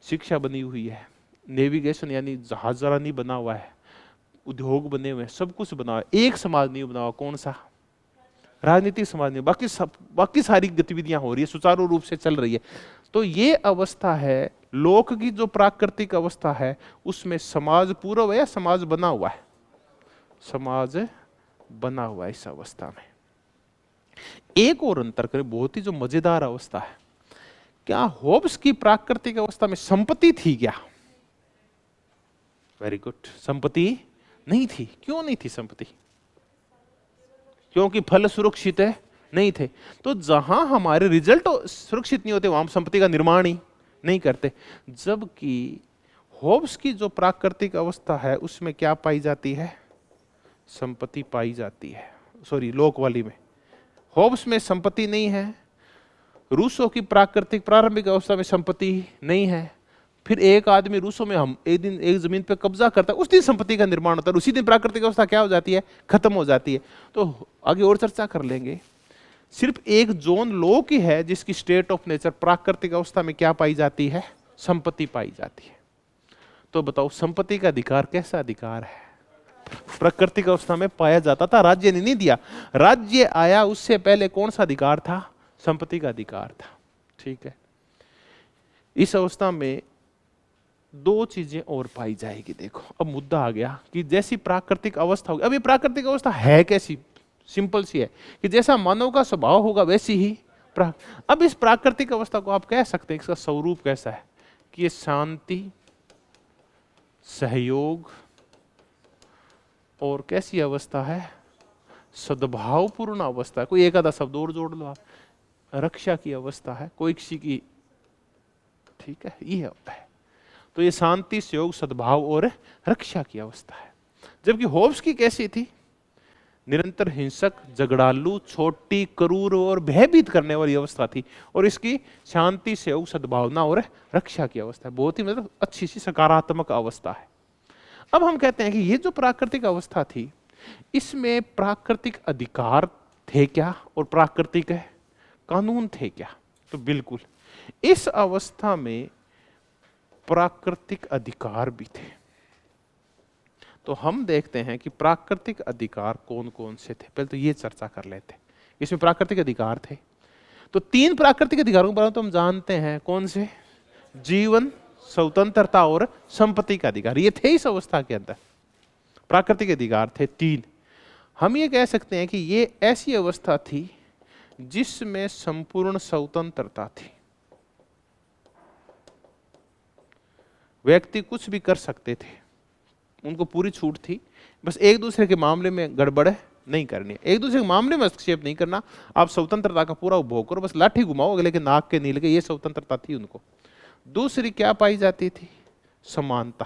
शिक्षा बनी हुई है, नेविगेशन यानी जहाज नहीं बना हुआ है, उद्योग बने हुए हैं, सब कुछ बना हुआ है। एक समाज नहीं बना हुआ, कौन सा, राजनीतिक समाज नहीं। बाकी सारी गतिविधियां हो रही है, सुचारू रूप से चल रही है। तो ये अवस्था है लोक की, जो प्राकृतिक अवस्था है उसमें समाज पूर्व है या समाज बना हुआ है, समाज बना हुआ है इस अवस्था में। एक और अंतर करें, बहुत ही जो मजेदार अवस्था है, क्या होब्स की प्राकृतिक अवस्था में संपत्ति थी क्या, वेरी गुड, संपत्ति नहीं थी। क्यों नहीं थी संपत्ति, क्योंकि फल सुरक्षित नहीं थे। तो जहां हमारे रिजल्ट सुरक्षित नहीं होते वहां हम संपत्ति का निर्माण ही नहीं करते। जबकि होब्स की जो प्राकृतिक अवस्था है उसमें क्या पाई जाती है, संपत्ति पाई जाती है। सॉरी, लोक वाली में, होब्स में संपत्ति नहीं है, रूसों की प्राकृतिक प्रारंभिक अवस्था में संपत्ति नहीं है। फिर एक आदमी रूसों में, हम एक दिन एक जमीन पे कब्जा करता है, उस दिन संपत्ति का निर्माण होता है, उसी दिन प्राकृतिक अवस्था क्या हो जाती है, खत्म हो जाती है। तो आगे और चर्चा कर लेंगे। सिर्फ एक जोन लॉ की है जिसकी स्टेट ऑफ नेचर प्राकृतिक अवस्था में क्या पाई जाती है, संपत्ति पाई जाती है। तो बताओ संपत्ति का अधिकार कैसा अधिकार है, प्राकृतिक अवस्था में पाया जाता था, राज्य ने नहीं दिया। राज्य आया उससे पहले कौन सा अधिकार था, संपत्ति का अधिकार था। ठीक है, इस अवस्था में दो चीजें और पाई जाएगी। देखो अब मुद्दा आ गया कि जैसी प्राकृतिक अवस्था होगी, अब ये प्राकृतिक अवस्था है कैसी, सिंपल सी है कि जैसा मानव का स्वभाव होगा वैसी ही अब इस प्राकृतिक अवस्था को आप कह सकते हैं इसका स्वरूप कैसा है, कि ये शांति, सहयोग और कैसी अवस्था है, सद्भावपूर्ण अवस्था है। कोई एक आधा शब्द और जोड़ लो आप, रक्षा की अवस्था है, कोई किसी की, ठीक है, ये होता है। तो ये शांति, सहयोग, सद्भाव और रक्षा की अवस्था है। जबकि होब्स की कैसी थी, निरंतर हिंसक, झगड़ालू, छोटी, क्रूर और भयभीत करने वाली अवस्था थी। और इसकी शांति, सहयोग, सद्भावना और रक्षा की अवस्था है, बहुत ही मतलब अच्छी सी सकारात्मक अवस्था है। अब हम कहते हैं कि ये जो प्राकृतिक अवस्था थी, इसमें प्राकृतिक अधिकार थे क्या और प्राकृतिक कानून थे क्या? तो बिल्कुल, इस अवस्था में प्राकृतिक अधिकार भी थे। तो हम देखते हैं कि प्राकृतिक अधिकार कौन कौन से थे। पहले तो ये चर्चा कर लेते हैं। इसमें प्राकृतिक अधिकार थे, तो 3 प्राकृतिक अधिकारों के बारे में तो हम जानते हैं। कौन से? जीवन, स्वतंत्रता और संपत्ति का अधिकार। ये थे इस अवस्था के अंदर, प्राकृतिक अधिकार थे 3। हम ये कह सकते हैं कि ये ऐसी अवस्था थी जिसमें संपूर्ण स्वतंत्रता थी। व्यक्ति कुछ भी कर सकते थे, उनको पूरी छूट थी। बस एक दूसरे के मामले में गड़बड़ नहीं करनी है, एक दूसरे के मामले में हस्तक्षेप नहीं करना। आप स्वतंत्रता का पूरा उपभोग करो, बस लाठी घुमाओ अगले के नाक के नील के, ये स्वतंत्रता थी उनको। दूसरी क्या पाई जाती थी? समानता।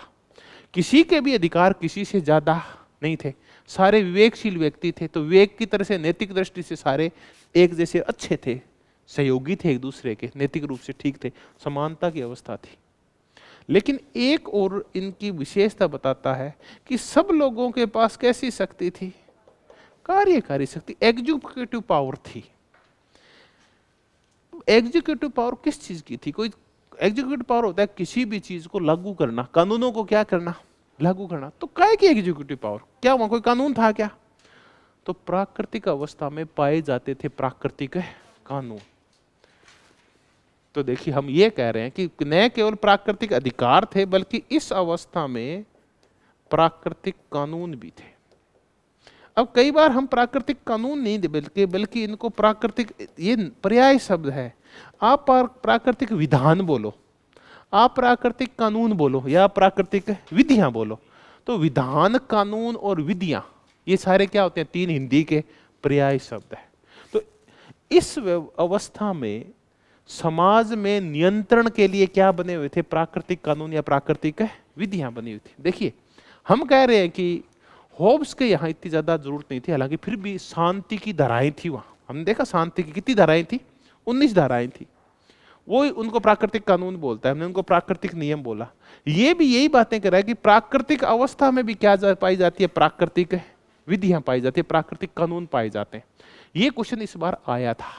किसी के भी अधिकार किसी से ज्यादा नहीं थे, सारे विवेकशील व्यक्ति थे। तो विवेक की तरह से, नैतिक दृष्टि से सारे एक जैसे अच्छे थे, सहयोगी थे एक दूसरे के, नैतिक रूप से ठीक थे। समानता की अवस्था थी। लेकिन एक और इनकी विशेषता बताता है कि सब लोगों के पास कैसी शक्ति थी? कार्यकारी शक्ति, एग्जीक्यूटिव पावर थी। एग्जीक्यूटिव पावर किस चीज की थी? कोई एग्जीक्यूटिव पावर होता है किसी भी चीज को लागू करना, कानूनों को क्या करना? लागू करना। तो काय की एग्जीक्यूटिव पावर? क्या वहां कोई कानून था क्या? तो प्राकृतिक अवस्था में पाए जाते थे प्राकृतिक कानून। तो देखिए, हम ये कह रहे हैं कि न केवल प्राकृतिक अधिकार थे, बल्कि इस अवस्था में प्राकृतिक कानून भी थे। अब कई बार हम प्राकृतिक कानून नहीं बल्कि इनको प्राकृतिक, ये पर्याय शब्द है। आप प्राकृतिक विधान बोलो, आप प्राकृतिक कानून बोलो, या प्राकृतिक विधियां बोलो। तो विधान, कानून और विधियां, ये सारे क्या होते हैं? 3 हिंदी के पर्याय शब्द है। तो इस अवस्था में समाज में नियंत्रण के लिए क्या बने हुए थे? प्राकृतिक कानून या प्राकृतिक विधियां बनी हुई थी। देखिए, हम कह रहे हैं कि होब्स के यहाँ इतनी ज्यादा जरूरत नहीं थी, हालांकि फिर भी शांति की धाराएं थी वहां। हमने देखा शांति की कितनी धाराएं थी? 19 धाराएं थी। वो उनको प्राकृतिक कानून बोलता है, हमने उनको प्राकृतिक नियम बोला। ये भी यही बातें कर रहा है कि प्राकृतिक अवस्था में भी क्या पाई जाती है? प्राकृतिक विधियां पाई जाती है, प्राकृतिक कानून पाए जाते हैं। ये क्वेश्चन इस बार आया था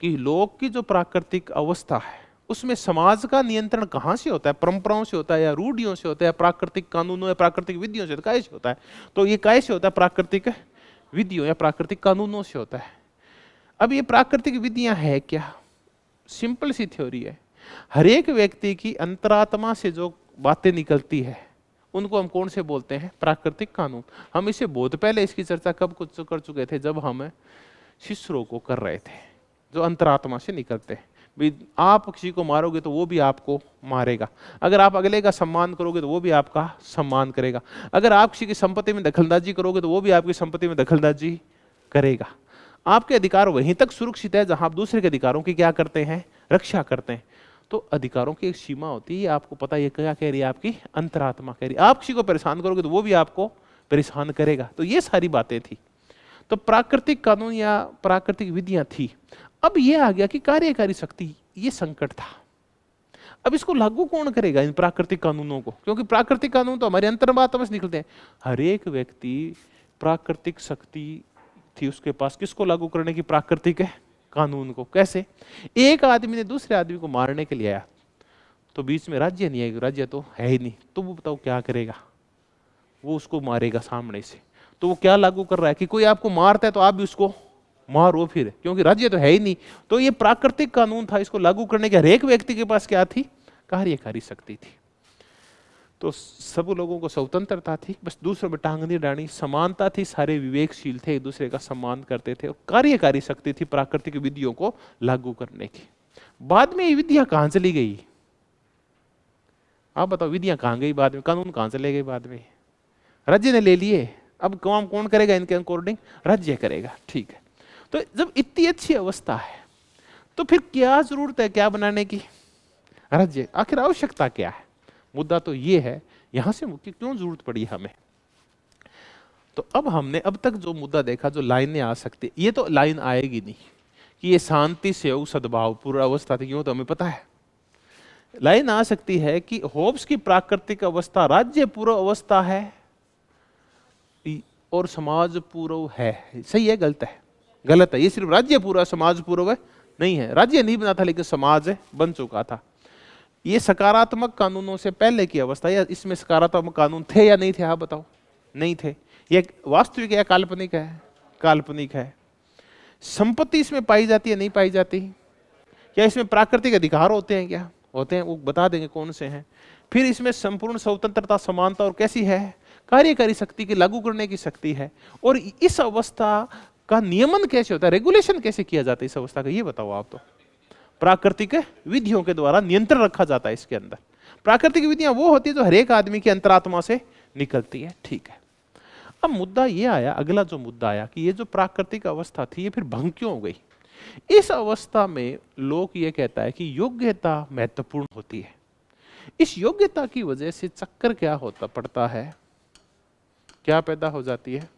कि लोक की जो प्राकृतिक अवस्था है उसमें समाज का नियंत्रण कहां से होता है? परंपराओं से होता है, या रूढ़ियों से होता है, या प्राकृतिक कानूनों या प्राकृतिक विधियों से? कैसे होता है? तो ये कैसे होता है? प्राकृतिक विधियों या प्राकृतिक कानूनों से होता है। अब ये प्राकृतिक विधियां है क्या? सिंपल सी थ्योरी है। हर एक व्यक्ति की अंतरात्मा से जो बातें निकलती है उनको हम कौन से बोलते हैं? प्राकृतिक कानून। हम इसे बहुत पहले इसकी चर्चा कब कुछ कर चुके थे, जब हम शिश्रों को कर रहे थे, जो अंतरात्मा से निकलते हैं। भी आप किसी को मारोगे तो वो भी आपको मारेगा, अगर आप अगले का सम्मान करोगे तो वो भी आपका सम्मान करेगा, अगर आप किसी की संपत्ति में दखलंदाजी करोगे तो वो भी आपकी संपत्ति में दखलंदाजी करेगा। आपके अधिकार वहीं तक सुरक्षित है जहां आप दूसरे के अधिकारों की क्या करते हैं? रक्षा करते हैं। तो अधिकारों की एक सीमा होती है, आपको पता है ये क्या कह रही है? आपकी अंतरात्मा कह रही है। आप किसी को परेशान करोगे तो वो भी आपको परेशान करेगा। तो ये सारी बातें थी। तो प्राकृतिक कानून या प्राकृतिक विधियां थी। अब ये आ गया कि कार्यकारी शक्ति, ये संकट था। अब इसको लागू कौन करेगा इन प्राकृतिक कानूनों को? क्योंकि प्राकृतिक कानून तो हमारे अंतर्वात्मा से निकलते हैं। हर एक व्यक्ति प्राकृतिक शक्ति थी उसके पास, किसको लागू करने की? प्राकृतिक है कानून को। कैसे? एक आदमी ने दूसरे आदमी को मारने के लिए आया, तो बीच में राज्य नहीं आएगा, राज्य तो है ही नहीं, तो वो बताओ क्या करेगा? वो उसको मारेगा सामने से। तो वो क्या लागू कर रहा है कि कोई आपको मारता है तो आप भी उसको मारो फिर, क्योंकि राज्य तो है ही नहीं। तो ये प्राकृतिक कानून था, इसको लागू करने के हर एक व्यक्ति के पास क्या थी? कार्यकारी शक्ति थी। तो सब लोगों को स्वतंत्रता थी, बस दूसरों में टांग नहीं डाली। समानता थी, सारे विवेकशील थे, एक दूसरे का सम्मान करते थे। और कार्यकारी शक्ति थी प्राकृतिक विधियों को लागू करने की। बाद में ये विधियां कहां चली गई? आप बताओ, विधियां कहाँ गई बाद में, कानून कहाँ चले गए बाद में? राज्य ने ले लिए, अब काम कौन करेगा इनके अकॉर्डिंग? राज्य करेगा, ठीक है। तो जब इतनी अच्छी अवस्था है तो फिर क्या जरूरत है क्या बनाने की? राज्य। आखिर आवश्यकता क्या है? मुद्दा तो ये है, यहां से मुक्ति क्यों जरूरत पड़ी हमें। तो अब हमने अब तक जो मुद्दा देखा, जो लाइनें आ सकती, ये तो लाइन आएगी नहीं कि ये शांति से सद्भाव पूर्व अवस्था थी, क्यों? तो हमें पता है। लाइन आ सकती है कि होब्स की प्राकृतिक अवस्था राज्य पूर्व अवस्था है और समाज पूर्व है। सही है गलत है? गलत है। ये सिर्फ राज्य पूर्व समाज पूर्व है नहीं है। राज्य नहीं बना था लेकिन समाज बन चुका था। ये सकारात्मक कानूनों से पहले की अवस्था, या इसमें सकारात्मक कानून थे या नहीं थे? आप बताओ। नहीं थे। ये वास्तविक है काल्पनिक है? काल्पनिक है। संपत्ति इसमें पाई जाती है नहीं पाई जाती? क्या इसमें प्राकृतिक अधिकार होते हैं? क्या होते हैं? वो बता देंगे कौन से हैं। फिर इसमें संपूर्ण स्वतंत्रता, समानता और कैसी है? कार्यकारी शक्ति की लागू करने की शक्ति है। और इस अवस्था का नियमन कैसे होता है? रेगुलेशन कैसे किया जाता है इस अवस्था का? ये बताओ आप। तो प्राकृतिक विधियों के द्वारा नियंत्रण रखा जाता है इसके अंदर। प्राकृतिक विधियां वो होती है जो हर एक आदमी की अंतरात्मा से निकलती है, ठीक है। अब मुद्दा ये आया, अगला जो मुद्दा आया कि ये जो प्राकृतिक अवस्था थी ये फिर भंग क्यों हो गई? इस अवस्था में लोग ये कहता है कि योग्यता महत्वपूर्ण होती है। इस योग्यता की वजह से चक्कर क्या होता पड़ता है, क्या पैदा हो जाती है?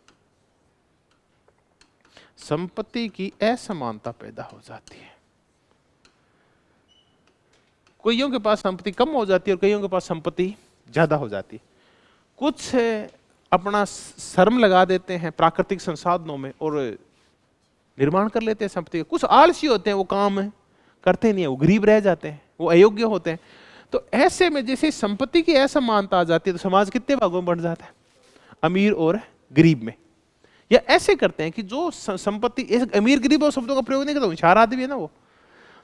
संपत्ति की असमानता पैदा हो जाती है। कईयों के पास संपत्ति कम हो जाती है और कईयों के पास संपत्ति ज्यादा हो जाती है। कुछ अपना श्रम लगा देते हैं प्राकृतिक संसाधनों में और निर्माण कर लेते हैं संपत्ति। कुछ आलसी होते हैं, वो काम करते नहीं है, वो गरीब रह जाते हैं, वो अयोग्य होते हैं। तो ऐसे में जैसे संपत्ति की असमानता आ जाती है तो समाज कितने भागों में बढ़ जाता है? अमीर और गरीब में। या ऐसे करते हैं कि जो संपत्ति, अमीर गरीब और शब्दों का प्रयोग नहीं करता, होशियार आदमी है ना वो,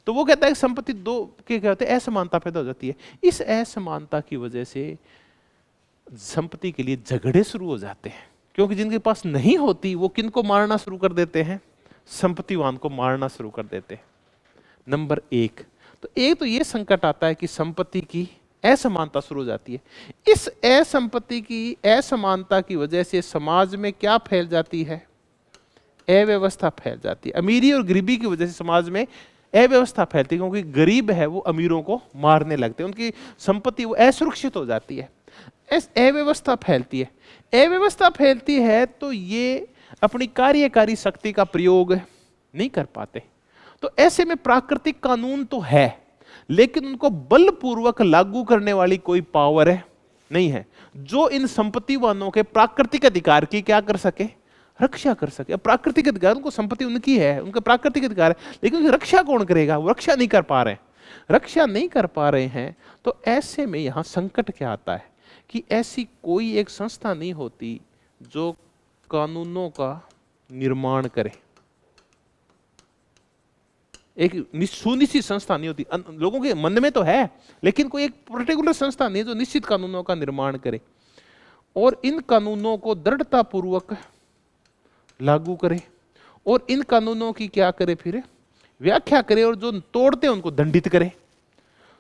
तो वो कहता है कि संपत्ति दो के क्या होते हैं? असमानता पैदा हो जाती है। इस असमानता की वजह से संपत्ति के लिए झगड़े शुरू हो जाते हैं, क्योंकि जिनके पास नहीं होती वो किनको मारना शुरू कर देते हैं? संपत्तिवान को मारना शुरू कर देते हैं। नंबर एक तो ये संकट आता है कि संपत्ति की असमानता शुरू हो जाती है। इस असंपत्ति की असमानता की वजह से समाज में क्या फैल जाती है? अव्यवस्था फैल जाती है। अमीरी और गरीबी की वजह से समाज में अव्यवस्था फैलती है, क्योंकि गरीब है वो अमीरों को मारने लगते हैं, उनकी संपत्ति वो असुरक्षित हो जाती है। अव्यवस्था फैलती है। अव्यवस्था फैलती है तो ये अपनी कार्यकारी शक्ति का प्रयोग नहीं कर पाते। तो ऐसे में प्राकृतिक कानून तो है लेकिन उनको बलपूर्वक लागू करने वाली कोई पावर नहीं है जो इन संपत्तिवानों के प्राकृतिक अधिकार की क्या कर सके? रक्षा कर सके। प्राकृतिक अधिकार, उनको संपत्ति उनकी है, उनका प्राकृतिक अधिकार है, लेकिन उनकी रक्षा कौन करेगा? वो रक्षा नहीं कर पा रहे हैं। रक्षा नहीं कर पा रहे हैं तो ऐसे में यहां संकट क्या आता है कि ऐसी कोई एक संस्था नहीं होती जो कानूनों का निर्माण करे। एक सुनिश्चित संस्था नहीं होती। लोगों के मन में तो है लेकिन कोई एक पर्टिकुलर संस्था नहीं जो निश्चित कानूनों का निर्माण करे और इन कानूनों को दृढ़ता पूर्वक लागू करे और इन कानूनों की क्या करे? फिर व्याख्या करे और जो तोड़ते हैं उनको दंडित करे।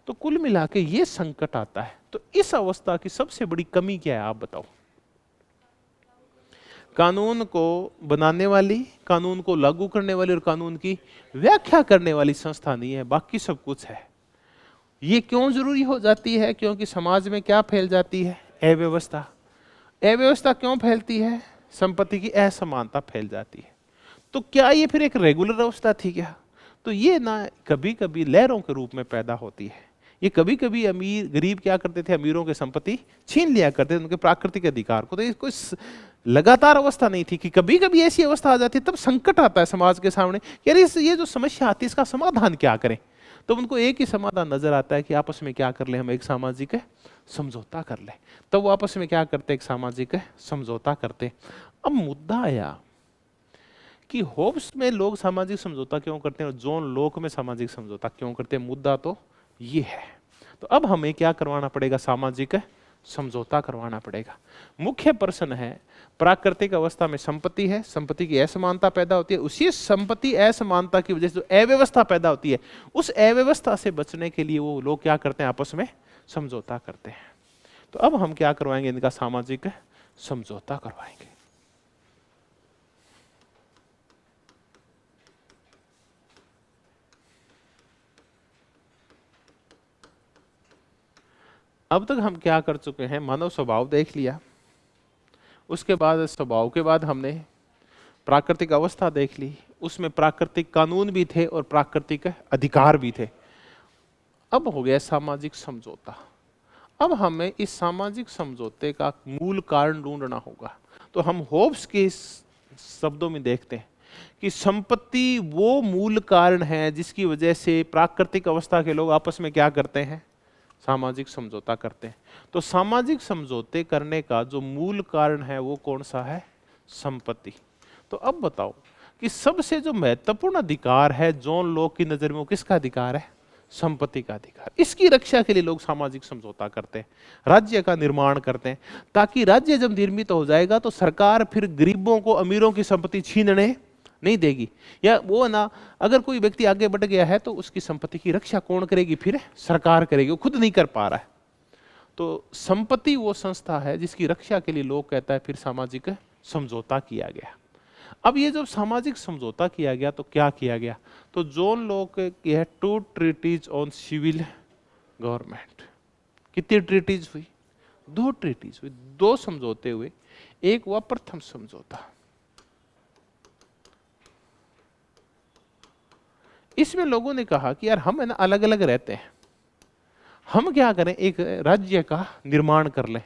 तो कुल मिला के ये संकट आता है। तो इस अवस्था की सबसे बड़ी कमी क्या है आप बताओ? कानून को बनाने वाली, कानून को लागू करने वाली और कानून की व्याख्या करने वाली संस्था नहीं है, बाकी सब कुछ है। ये क्यों जरूरी हो जाती है? क्योंकि समाज में क्या फैल जाती है? अव्यवस्था। अव्यवस्था क्यों फैलती है? संपत्ति की असमानता फैल जाती है। तो क्या ये फिर एक रेगुलर अवस्था थी क्या? तो ये ना कभी कभी लहरों के रूप में पैदा होती है। ये कभी कभी अमीर गरीब क्या करते थे? अमीरों के संपत्ति छीन लिया करते थे, उनके प्राकृतिक अधिकार को। तो ये कोई लगातार अवस्था नहीं थी कि कभी कभी ऐसी अवस्था आ जाती है, तब संकट आता है समाज के सामने, यार ये जो समस्या आती है इसका समाधान क्या करें? तो उनको एक ही समाधान नजर आता है कि आपस में क्या कर ले, हम एक सामाजिक समझौता कर ले। तब वो आपस में क्या करते? एक सामाजिक समझौता करते। अब मुद्दा आया कि होब्स में लोग सामाजिक समझौता क्यों करते हैं और जॉन लॉक में सामाजिक समझौता क्यों करते हैं? मुद्दा तो ये है। तो अब हमें क्या करवाना पड़ेगा? सामाजिक समझौता करवाना पड़ेगा। मुख्य प्रश्न है, प्राकृतिक अवस्था में संपत्ति है, संपत्ति की असमानता पैदा होती है, उसी संपत्ति असमानता की वजह से जो अव्यवस्था पैदा होती है, उस अव्यवस्था से बचने के लिए वो लोग क्या करते हैं? आपस में समझौता करते हैं। तो अब हम क्या करवाएंगे, इनका सामाजिक समझौता करवाएंगे। अब तक हम क्या कर चुके हैं, मानव स्वभाव देख लिया, उसके बाद स्वभाव के बाद हमने प्राकृतिक अवस्था देख ली, उसमें प्राकृतिक कानून भी थे और प्राकृतिक अधिकार भी थे। अब हो गया सामाजिक समझौता। अब हमें इस सामाजिक समझौते का मूल कारण ढूंढना होगा। तो हम होब्स के शब्दों में देखते हैं कि संपत्ति वो मूल कारण है जिसकी वजह से प्राकृतिक अवस्था के लोग आपस में क्या करते हैं, सामाजिक समझौता करते हैं। तो सामाजिक समझौते करने का जो मूल कारण है वो कौन सा है, संपत्ति। तो अब बताओ कि सबसे जो महत्वपूर्ण अधिकार है जॉन लॉक की नजर में, वो किसका अधिकार है, संपत्ति का अधिकार। इसकी रक्षा के लिए लोग सामाजिक समझौता करते हैं, राज्य का निर्माण करते हैं, ताकि राज्य जब निर्मित हो जाएगा तो सरकार फिर गरीबों को अमीरों की संपत्ति छीनने नहीं देगी। या वो ना, अगर कोई व्यक्ति आगे बढ़ गया है तो उसकी संपत्ति की रक्षा कौन करेगी, फिर सरकार करेगी, वो खुद नहीं कर पा रहा है। तो संपत्ति वो संस्था है जिसकी रक्षा के लिए लोग कहता है फिर सामाजिक समझौता किया गया। अब ये जब सामाजिक समझौता किया गया तो क्या किया गया, तो जॉन लॉक की है 2 ट्रीटीज ऑन सिविल गवर्नमेंट। कितनी ट्रीटीज हुई, 2 ट्रीटीज हुई, 2 समझौते हुए। एक हुआ प्रथम समझौता, इसमें लोगों ने कहा कि यार हम है ना अलग अलग रहते हैं, हम क्या करें, एक राज्य का निर्माण कर लें।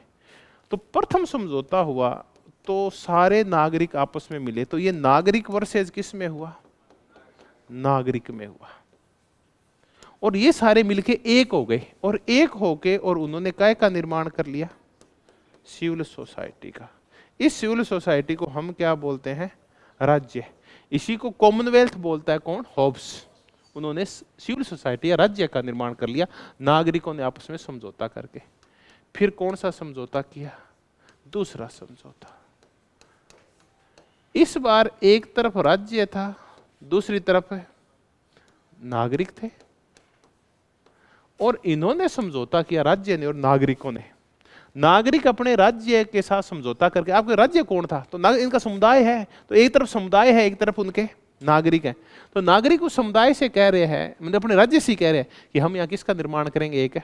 तो प्रथम समझौता हुआ तो सारे नागरिक आपस में मिले, तो ये नागरिक वर्सेस किस में हुआ, नागरिक में हुआ। और ये सारे मिलके एक हो गए, और एक होके और उन्होंने काय का निर्माण कर लिया, सिविल सोसाइटी का। इस सिविल सोसाइटी को हम क्या बोलते हैं, राज्य। इसी को कॉमनवेल्थ बोलता है कौन, हॉब्स। उन्होंने सिविल सोसाइटी या राज्य का निर्माण कर लिया नागरिकों ने आपस में समझौता करके। फिर कौन सा समझौता किया, दूसरा समझौता। इस बार एक तरफ राज्य था, दूसरी तरफ नागरिक थे, और इन्होंने समझौता किया, राज्य ने और नागरिकों ने। नागरिक अपने राज्य के साथ समझौता करके, आपके राज्य कौन था, तो इनका समुदाय है, तो एक तरफ समुदाय है, एक तरफ उनके नागरिक हैं। तो नागरिक उस समुदाय से कह रहे हैं, मतलब अपने राज्य से कह रहे हैं कि हम यहाँ किसका निर्माण करेंगे, एक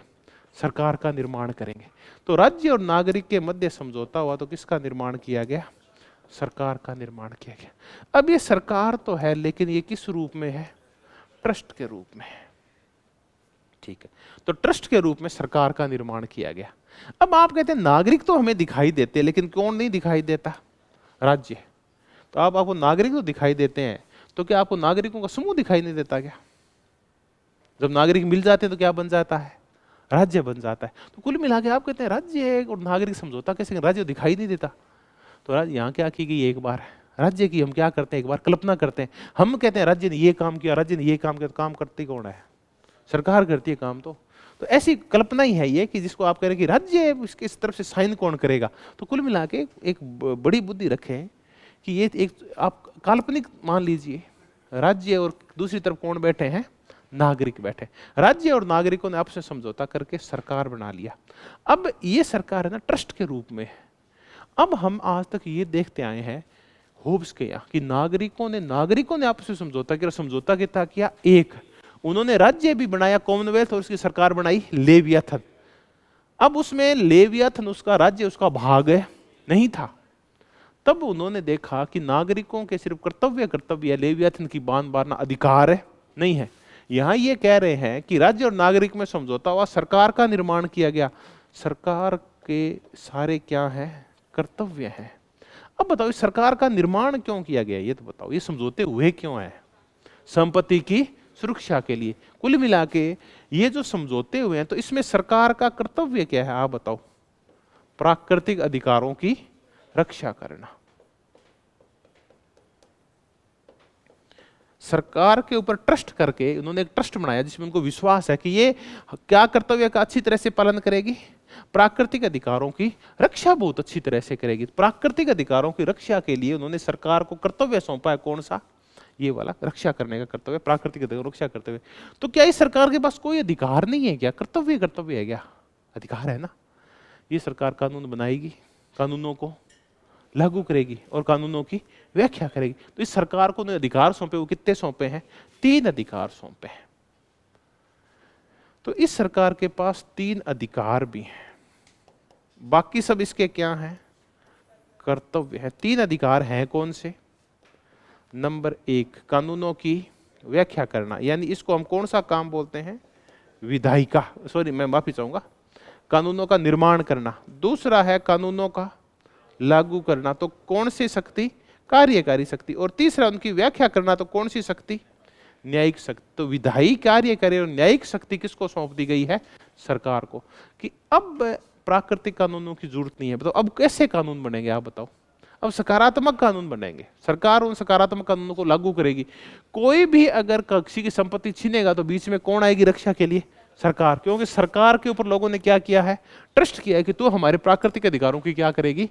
सरकार का निर्माण करेंगे। तो राज्य और नागरिक के मध्य समझौता हुआ, तो किसका निर्माण किया गया, सरकार का निर्माण किया गया। अब ये सरकार तो है, लेकिन ये किस रूप में है, ट्रस्ट के रूप में है। ठीक है, तो ट्रस्ट के रूप में सरकार का निर्माण किया गया। अब आप कहते हैं नागरिक तो हमें दिखाई देते हैं, लेकिन कौन नहीं दिखाई देता, राज्य। तो आपको नागरिक तो दिखाई देते हैं, तो क्या आपको नागरिकों का समूह दिखाई नहीं देता क्या? जब नागरिक मिल जाते हैं तो क्या बन जाता है, राज्य बन जाता है। तो कुल मिला के आप कहते हैं राज्य और नागरिक समझौता कैसे, राज्य दिखाई नहीं देता। तो राज्य यहाँ क्या की गई, एक बार राज्य की हम क्या करते हैं, एक बार कल्पना करते हैं। हम कहते हैं राज्य ने ये काम किया, राज्य ने ये काम किया, तो काम करती कौन है, सरकार करती है काम। तो ऐसी कल्पना ही है ये कि जिसको आप कह रहे हैं कि राज्य, इसके इस तरफ से साइन कौन करेगा। तो कुल मिला के एक बड़ी बुद्धि रखें कि ये एक आप काल्पनिक मान लीजिए, राज्य और दूसरी तरफ कौन बैठे हैं, नागरिक बैठे। राज्य और नागरिकों ने आपस में समझौता करके सरकार बना लिया। अब ये सरकार है ना ट्रस्ट के रूप में। अब हम आज तक ये देखते आए हैं होब्स के यहाँ कि नागरिकों ने आपस में समझौता किया। समझौता किया क्या, एक उन्होंने राज्य भी बनाया कॉमनवेल्थ, और उसकी सरकार बनाई लेवियाथन। अब उसमें लेवियाथन उसका राज्य, उसका भाग नहीं था। तब उन्होंने देखा कि नागरिकों के सिर्फ कर्तव्य है, लेवियाथन की बांध बारना अधिकार नहीं है। यहां ये कह रहे हैं कि राज्य और नागरिक में समझौता हुआ, सरकार का निर्माण किया गया। सरकार के सारे क्या है, कर्तव्य है। अब बताओ इस सरकार का निर्माण क्यों किया गया, ये तो बताओ, ये समझौते हुए क्यों है, संपत्ति की सुरक्षा के लिए। कुल मिला के ये जो समझौते हुए हैं, तो इसमें सरकार का कर्तव्य क्या है, आप बताओ, प्राकृतिक अधिकारों की रक्षा करना। सरकार के ऊपर ट्रस्ट करके उन्होंने एक ट्रस्ट बनाया जिसमें उनको विश्वास है कि ये क्या कर्तव्य का अच्छी तरह से पालन करेगी, प्राकृतिक अधिकारों की रक्षा बहुत अच्छी तरह से करेगी। प्राकृतिक अधिकारों की रक्षा के लिए उन्होंने सरकार को कर्तव्य सौंपा है, कौन सा, ये वाला, रक्षा करने का कर्तव्य, प्राकृतिक अधिकारों रक्षा करते हुए। तो क्या इस सरकार के पास कोई अधिकार नहीं है क्या, कर्तव्य है क्या? अधिकार है ना। ये सरकार कानून बनाएगी, कानूनों को लागू करेगी और कानूनों की व्याख्या करेगी। तो इस सरकार को अधिकार सौंपे, वो कितने सौंपे हैं? 3 अधिकार सौंपे हैं। तो इस सरकार के पास 3 अधिकार भी हैं, बाकी सब इसके क्या हैं? कर्तव्य है। 3 अधिकार हैं कौन से? नंबर 1, कानूनों की व्याख्या करना, यानी इसको हम कौन सा काम बोलते हैं? विधायिका, सॉरी मैं माफी चाहूंगा, कानूनों का निर्माण करना। दूसरा है कानूनों का लागू करना, तो कौन सी शक्ति? कार्यकारी शक्ति। और तीसरा उनकी व्याख्या करना, तो कौन सी शक्ति? न्यायिक शक्ति। तो विधायी कार्य करे और न्यायिक शक्ति किसको सौंप दी गई है? सरकार को। कि अब प्राकृतिक कानूनों की जरूरत नहीं है। बताओ अब कैसे कानून बनेंगे? आप बताओ। अब सकारात्मक कानून बनेंगे, सरकार उन सकारात्मक कानूनों को लागू करेगी। कोई भी अगर किसी की संपत्ति छीनेगा तो बीच में कौन आएगी रक्षा के लिए? सरकार। क्योंकि सरकार के ऊपर लोगों ने क्या किया है? ट्रस्ट किया है कि तू हमारे प्राकृतिक अधिकारों की क्या करेगी?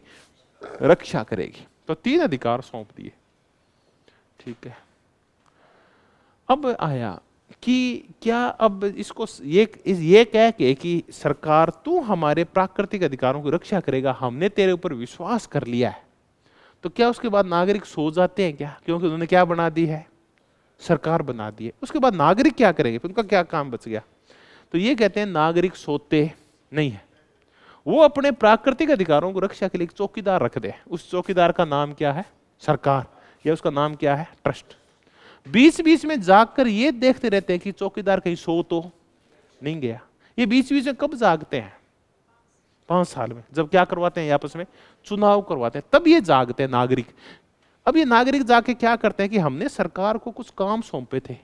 रक्षा करेगी। तो 3 अधिकार सौंप दिए। ठीक है। अब आया कि क्या अब इसको ये कह के कि सरकार तू हमारे प्राकृतिक अधिकारों की रक्षा करेगा, हमने तेरे ऊपर विश्वास कर लिया है, तो क्या उसके बाद नागरिक सो जाते हैं क्या? क्योंकि उन्होंने क्या बना दी है? सरकार बना दी है। उसके बाद नागरिक क्या करेंगे? उनका क्या काम बच गया? तो ये कहते हैं नागरिक सोते नहीं है, वो अपने प्राकृतिक अधिकारों को रक्षा के लिए एक चौकीदार रख दे। उस चौकीदार का नाम क्या है? सरकार, या उसका नाम क्या है? ट्रस्ट। बीच बीच में जागकर ये देखते रहते हैं कि चौकीदार कहीं सो तो नहीं गया। ये बीच बीच में कब जागते हैं? 5 साल में, जब क्या करवाते हैं आपस में? चुनाव करवाते हैं, तब ये जागते हैं नागरिक। अब ये नागरिक जाके क्या करते हैं कि हमने सरकार को कुछ काम सौंपे थे,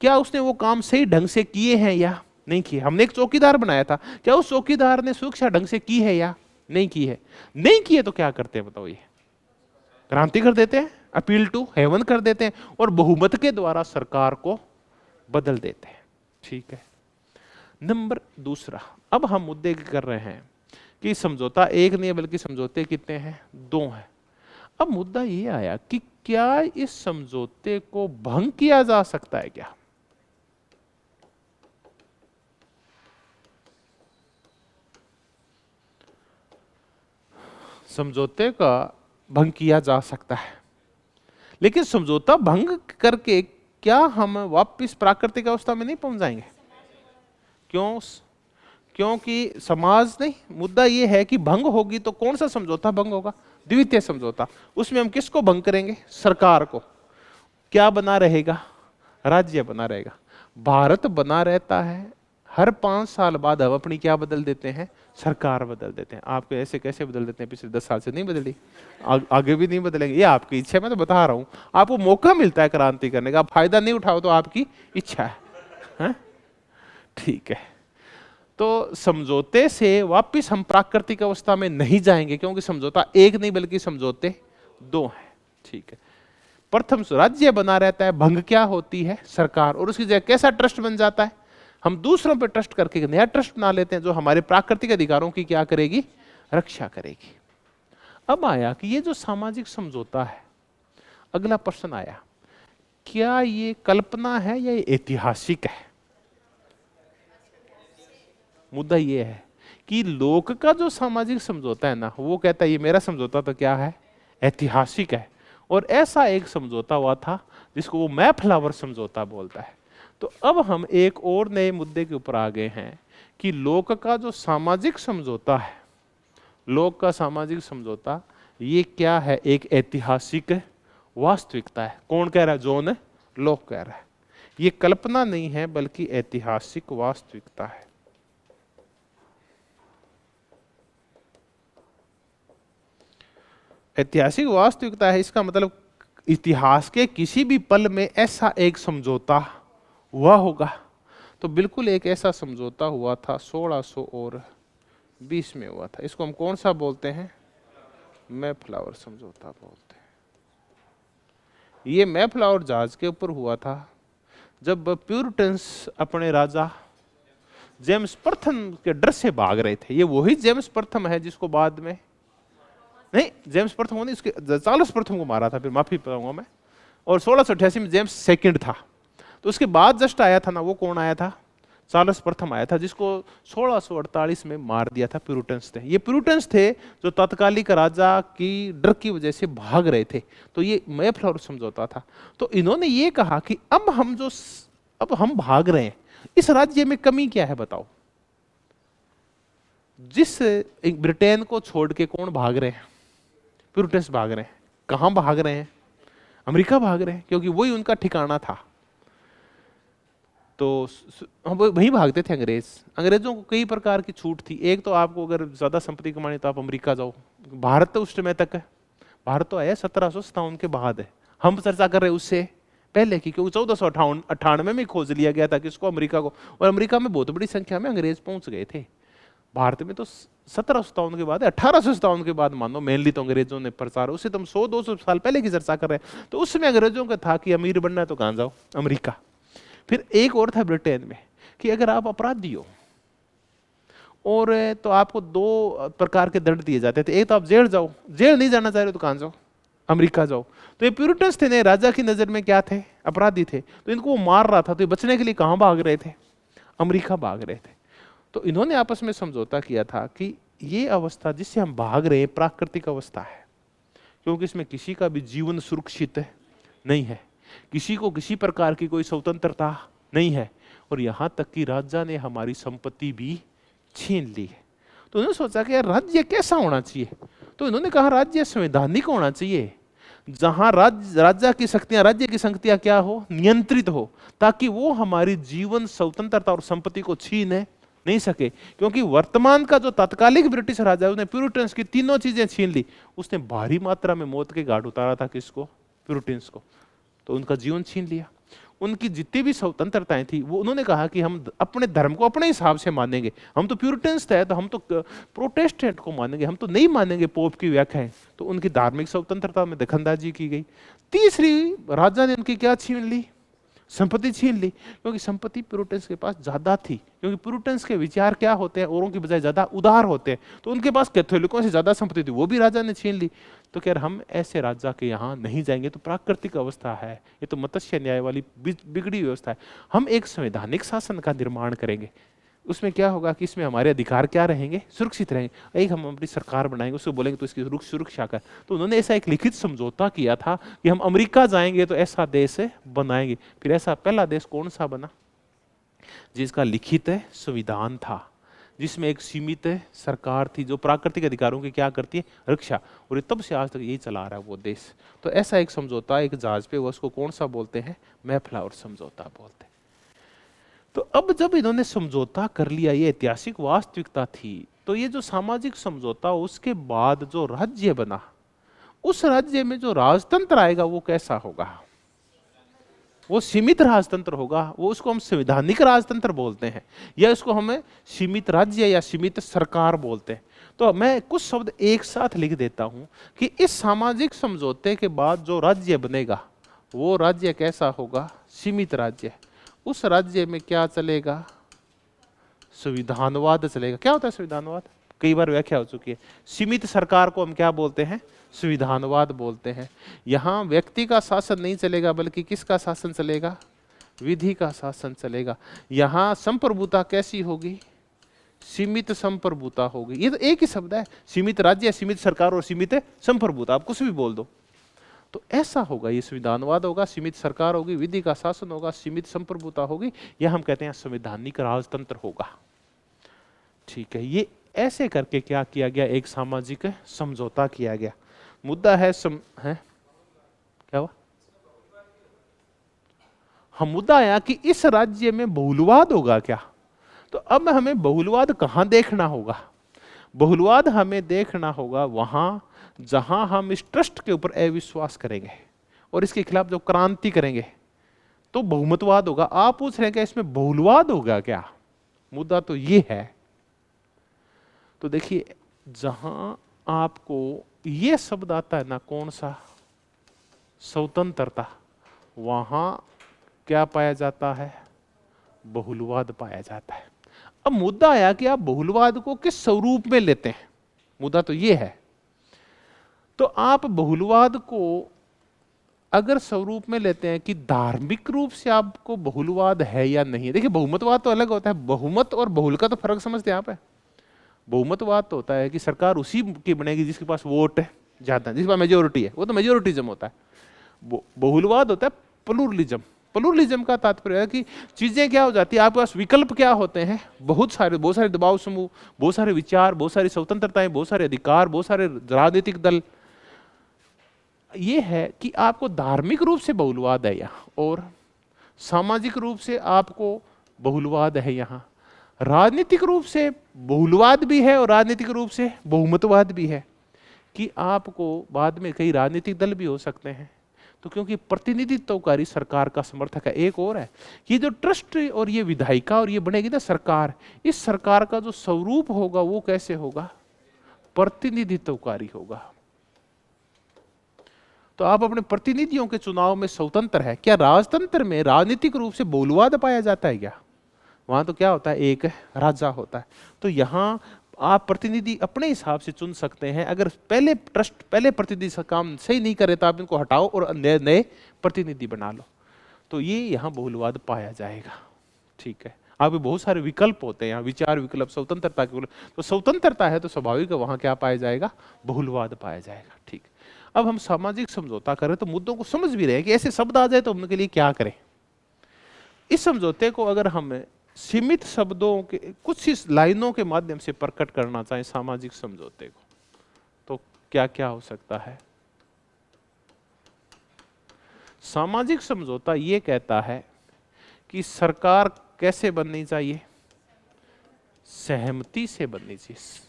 क्या उसने वो काम सही ढंग से किए हैं या नहीं किए? हमने एक चौकीदार बनाया था, क्या उस चौकीदार ने सुरक्षा ढंग से की है या नहीं की है? नहीं किए तो क्या करते हैं बताओ? ये क्रांति कर देते हैं, अपील टू हेवन कर देते हैं और बहुमत के द्वारा सरकार को बदल देते हैं। ठीक है। नंबर दूसरा, अब हम मुद्दे की कर रहे हैं कि समझौता एक नहीं है बल्कि समझौते कितने हैं? 2 हैं। अब मुद्दा ये आया कि क्या इस समझौते को भंग किया जा सकता है क्या? समझौते का भंग किया जा सकता है, लेकिन समझौता भंग करके क्या हम वापस प्राकृतिक अवस्था में नहीं पहुंच जाएंगे? क्यों? क्योंकि समाज नहीं, मुद्दा यह है कि भंग होगी तो कौन सा समझौता भंग होगा? द्वितीय समझौता। उसमें हम किसको भंग करेंगे? सरकार को। क्या बना रहेगा? राज्य बना रहेगा। भारत बना रहता है, हर 5 साल बाद हम अपनी क्या बदल देते हैं? सरकार बदल देते हैं। आपको ऐसे कैसे बदल देते हैं? पिछले 10 साल से नहीं बदली, आगे भी नहीं बदलेंगे। ये आपकी इच्छा है, मैं तो बता रहा हूं। आपको मौका मिलता है क्रांति करने का, आप फायदा नहीं उठाओ तो आपकी इच्छा है? ठीक है। तो समझौते से वापिस हम प्राकृतिक अवस्था में नहीं जाएंगे, क्योंकि समझौता एक नहीं बल्कि समझौते 2 हैं। ठीक है। प्रथम राज्य बना रहता है, भंग क्या होती है? सरकार। और उसकी जगह कैसा ट्रस्ट बन जाता है? हम दूसरों पर ट्रस्ट करके नया ट्रस्ट बना लेते हैं जो हमारे प्राकृतिक अधिकारों की क्या करेगी? रक्षा करेगी। अब आया कि ये जो सामाजिक समझौता है, अगला प्रश्न आया, क्या ये कल्पना है या ये ऐतिहासिक है? मुद्दा ये है कि लोक का जो सामाजिक समझौता है ना, वो कहता है ये मेरा समझौता तो क्या है? ऐतिहासिक है। और ऐसा एक समझौता हुआ था जिसको वो मैफ्लावर समझौता बोलता है। तो अब हम एक और नए मुद्दे के ऊपर आ गए हैं कि लोक का जो सामाजिक समझौता है, लोक का सामाजिक समझौता ये क्या है? एक ऐतिहासिक वास्तविकता है। कौन कह रहा है? जॉन लॉक कह रहा है। ये कल्पना नहीं है बल्कि ऐतिहासिक वास्तविकता है। ऐतिहासिक वास्तविकता है, इसका मतलब इतिहास के किसी भी पल में ऐसा एक समझौता हुआ होगा। तो बिल्कुल एक ऐसा समझौता हुआ था 1620 में हुआ था। इसको हम कौन सा बोलते हैं? मैफ्लावर समझौता बोलते हैं। ये मैफ्लावर जहाज के ऊपर हुआ था जब प्यूरिटन्स अपने राजा जेम्स प्रथम के डर से भाग रहे थे। ये वही जेम्स प्रथम है जिसको बाद में नहीं, जेम्स प्रथम नहीं, उसके चार्ल्स प्रथम को मारा था, फिर माफी पाऊंगा मैं। और 1688 में जेम्स सेकंड था। तो उसके बाद जस्ट आया था ना, वो कौन आया था? चार्ल्स प्रथम आया था, जिसको 1648 में मार दिया था। प्यूरिटन्स थे ये, प्यूरिटन्स थे जो तत्कालिक राजा की डर की वजह से भाग रहे थे। तो ये मेफ्लावर समझौता था। तो इन्होंने ये कहा कि अब हम भाग रहे हैं, इस राज्य में कमी क्या है बताओ। ब्रिटेन को छोड़ के कौन भाग रहे हैं? प्यूरिटन्स भाग रहे हैं। कहां भाग रहे हैं? अमेरिका भाग रहे हैं, क्योंकि वही उनका ठिकाना था। तो हम वहीं भागते थे। अंग्रेजों को कई प्रकार की छूट थी। एक तो आपको अगर ज्यादा संपत्ति कमानी तो आप अमेरिका जाओ। भारत तो उस समय तक है, भारत तो आया 1757 के बाद है। हम चर्चा कर रहे उससे पहले की, क्योंकि 1498 में खोज लिया गया था किसको? अमेरिका को। और अमेरिका में बहुत बड़ी संख्या में अंग्रेज पहुंच गए थे। भारत में तो 1757 के बाद, 1857 के बाद मानो मेनली तो अंग्रेजों ने प्रचार, उससे तुम 100-200 साल पहले की चर्चा कर रहे हैं। तो उस समय अंग्रेजों का था कि अमीर बनना है तो कहां जाओ? अमेरिका। फिर एक और था ब्रिटेन में कि अगर आप अपराधी हो और तो आपको 2 प्रकार के दंड दिए जाते थे। एक तो आप जेल जाओ, जेल नहीं जाना चाह रहे तो कहां जाओ? अमेरिका जाओ। तो ये प्यूरिटन्स थे, राजा की नजर में क्या थे? अपराधी थे। तो इनको वो मार रहा था, तो ये बचने के लिए कहां भाग रहे थे? अमेरिका भाग रहे थे। तो इन्होंने आपस में समझौता किया था कि ये अवस्था जिससे हम भाग रहे हैं प्राकृतिक अवस्था है, क्योंकि इसमें किसी का भी जीवन सुरक्षित नहीं है, किसी को किसी प्रकार की कोई स्वतंत्रता नहीं है, और यहां तक कि राजा ने हमारी संपत्ति भी छीन ली है। तो उन्होंने सोचा कि यार राज्य कैसा होना चाहिए? तो इन्होंने कहा राज्य संवैधानिक होना चाहिए, जहां राज्य की शक्तियां क्या हो? नियंत्रित हो, ताकि वो हमारी जीवन स्वतंत्रता और संपत्ति को छीन नहीं सके। क्योंकि वर्तमान का जो तत्कालिक ब्रिटिश राजा है, उसने प्यूरिटन्स की तीनों चीजें छीन ली। उसने भारी मात्रा में मौत के घाट उतारा था किसको? प्यूरिटन्स को। तो उनका जीवन छीन लिया। उनकी जितनी भी स्वतंत्रताएं थी वो उन्होंने कहा कि हम अपने धर्म को अपने हिसाब से मानेंगे। हम तो प्यूरिटन्स थे, तो हम तो प्रोटेस्टेंट को मानेंगे, हम तो नहीं मानेंगे पोप की व्याख्याएं। तो उनकी धार्मिक स्वतंत्रता में दखलंदाजी की गई। तीसरी, राजा ने उनकी क्या छीन ली? संपत्ति छीन ली, क्योंकि संपत्ति प्यूरिटन्स के पास ज्यादा थी। क्योंकि प्यूरिटन्स के विचार क्या होते हैं? औरों की बजाय ज्यादा उदार होते हैं। तो उनके पास कैथोलिकों से ज्यादा संपत्ति थी, वो भी राजा ने छीन ली। तो कह हम ऐसे राजा के यहाँ नहीं जाएंगे, तो प्राकृतिक अवस्था है, ये तो मत्स्य न्याय वाली बिगड़ी व्यवस्था है। हम एक संवैधानिक शासन का निर्माण करेंगे। उसमें क्या होगा कि इसमें हमारे अधिकार क्या रहेंगे? सुरक्षित रहेंगे। एक हम अपनी सरकार बनाएंगे, उसको बोलेंगे तो इसकी सुरक्षा कर। तो उन्होंने ऐसा एक लिखित समझौता किया था कि हम अमेरिका जाएंगे तो ऐसा देश बनाएंगे। फिर ऐसा पहला देश कौन सा बना? जिसका लिखित संविधान था, जिसमें एक सीमित सरकार थी जो प्राकृतिक अधिकारों की क्या करती है? रक्षा। और तब से आज तक यही चला रहा है वो देश। तो ऐसा एक समझौता एक जहाज पे हुआ, उसको कौन सा बोलते हैं? मेफ्लावर समझौता बोलते हैं। तो अब जब इन्होंने समझौता कर लिया, ये ऐतिहासिक वास्तविकता थी। तो ये जो सामाजिक समझौता, उसके बाद जो राज्य बना, उस राज्य में जो राजतंत्र आएगा वो कैसा होगा? वो सीमित राजतंत्र होगा। वो उसको हम संवैधानिक राजतंत्र बोलते हैं, या इसको हमें सीमित राज्य या सीमित सरकार बोलते हैं। तो मैं कुछ शब्द एक साथ लिख देता हूं कि इस सामाजिक समझौते के बाद जो राज्य बनेगा वो राज्य कैसा होगा? सीमित राज्य। उस राज्य में क्या चलेगा? संविधानवाद चलेगा। क्या होता है संविधानवाद? कई बार व्याख्या हो चुकी है। सीमित सरकार को हम क्या बोलते हैं? संविधानवाद बोलते हैं। यहां व्यक्ति का शासन नहीं चलेगा, बल्कि किसका शासन चलेगा? विधि का शासन चलेगा। यहां संप्रभुता कैसी होगी? सीमित संप्रभुता होगी। ये तो एक ही शब्द है, सीमित राज्य, सीमित सरकार और सीमित संप्रभुता। आप कुछ भी बोल दो। तो ऐसा होगा, ये संविधानवाद होगा, सीमित सरकार होगी, विधि का शासन होगा, सीमित संप्रभुता होगी, या हम कहते हैं संवैधानिक राजतंत्र होगा। ठीक है, ये ऐसे करके क्या किया गया? एक सामाजिक समझौता किया गया। मुद्दा है क्या हुआ? हम मुद्दा आया कि इस राज्य में बहुलवाद होगा क्या? तो अब हमें बहुलवाद कहां देखना होगा? बहुलवाद हमें देखना होगा वहां जहां हम इस ट्रस्ट के ऊपर अविश्वास करेंगे और इसके खिलाफ जो क्रांति करेंगे, तो बहुमतवाद होगा। आप पूछ रहे हैं कि इसमें बहुलवाद होगा क्या? मुद्दा तो ये है। तो देखिए, जहां आपको ये शब्द आता है ना, कौन सा? स्वतंत्रता, वहां क्या पाया जाता है? बहुलवाद पाया जाता है। अब मुद्दा आया कि आप बहुलवाद को किस स्वरूप में लेते हैं। मुद्दा तो ये है। तो आप बहुलवाद को अगर स्वरूप में लेते हैं कि धार्मिक रूप से आपको बहुलवाद है या नहीं, देखिए बहुमतवाद तो अलग होता है, बहुमत और बहुल का तो फर्क समझते हैं आप है। बहुमतवाद तो होता है कि सरकार उसी की बनेगी जिसके पास वोट है ज्यादा, जिसके पास मेजोरिटी है, वो तो मेजोरिटिज्म होता है। बहुलवाद होता है प्लूरलिज्म। प्लूरलिज्म का तात्पर्य है कि चीजें क्या हो जाती है, आपके पास विकल्प क्या होते हैं, बहुत सारे दबाव समूह, बहुत सारे विचार, बहुत सारी स्वतंत्रताएं, बहुत सारे अधिकार, बहुत सारे राजनीतिक दल। ये है कि आपको धार्मिक रूप से बहुलवाद है यहाँ, और सामाजिक रूप से आपको बहुलवाद है यहाँ, राजनीतिक रूप से बहुलवाद भी है और राजनीतिक रूप से बहुमतवाद भी है, कि आपको बाद में कई राजनीतिक दल भी हो सकते हैं। तो क्योंकि प्रतिनिधित्वकारी सरकार का समर्थक है। एक और है, ये जो ट्रस्ट और ये विधायिका और ये बनेगी ना सरकार, इस सरकार का जो स्वरूप होगा वो कैसे होगा, प्रतिनिधित्वकारी होगा। तो आप अपने प्रतिनिधियों के चुनाव में स्वतंत्र है। क्या राजतंत्र में राजनीतिक रूप से बहुलवाद पाया जाता है क्या? वहां तो क्या होता है, एक राजा होता है। तो यहाँ आप प्रतिनिधि अपने हिसाब से चुन सकते हैं। अगर पहले प्रतिनिधि का काम सही नहीं करे तो आप इनको हटाओ और नए प्रतिनिधि बना लो। तो ये यहाँ बहुलवाद पाया जाएगा। ठीक है, आपके बहुत सारे विकल्प होते हैं यहाँ, विचार विकल्प, स्वतंत्रता के विकल्प। तो स्वतंत्रता है तो स्वाभाविक है वहां क्या पाया जाएगा, बहुलवाद पाया जाएगा। ठीक, अब हम सामाजिक समझौता करें तो मुद्दों को समझ भी रहे हैं कि ऐसे शब्द आ जाए तो उनके लिए क्या करें। इस समझौते को अगर हम सीमित शब्दों के कुछ इस लाइनों के माध्यम से प्रकट करना चाहें सामाजिक समझौते को, तो क्या क्या हो सकता है। सामाजिक समझौता ये कहता है कि सरकार कैसे बननी चाहिए, सहमति से बननी चाहिए।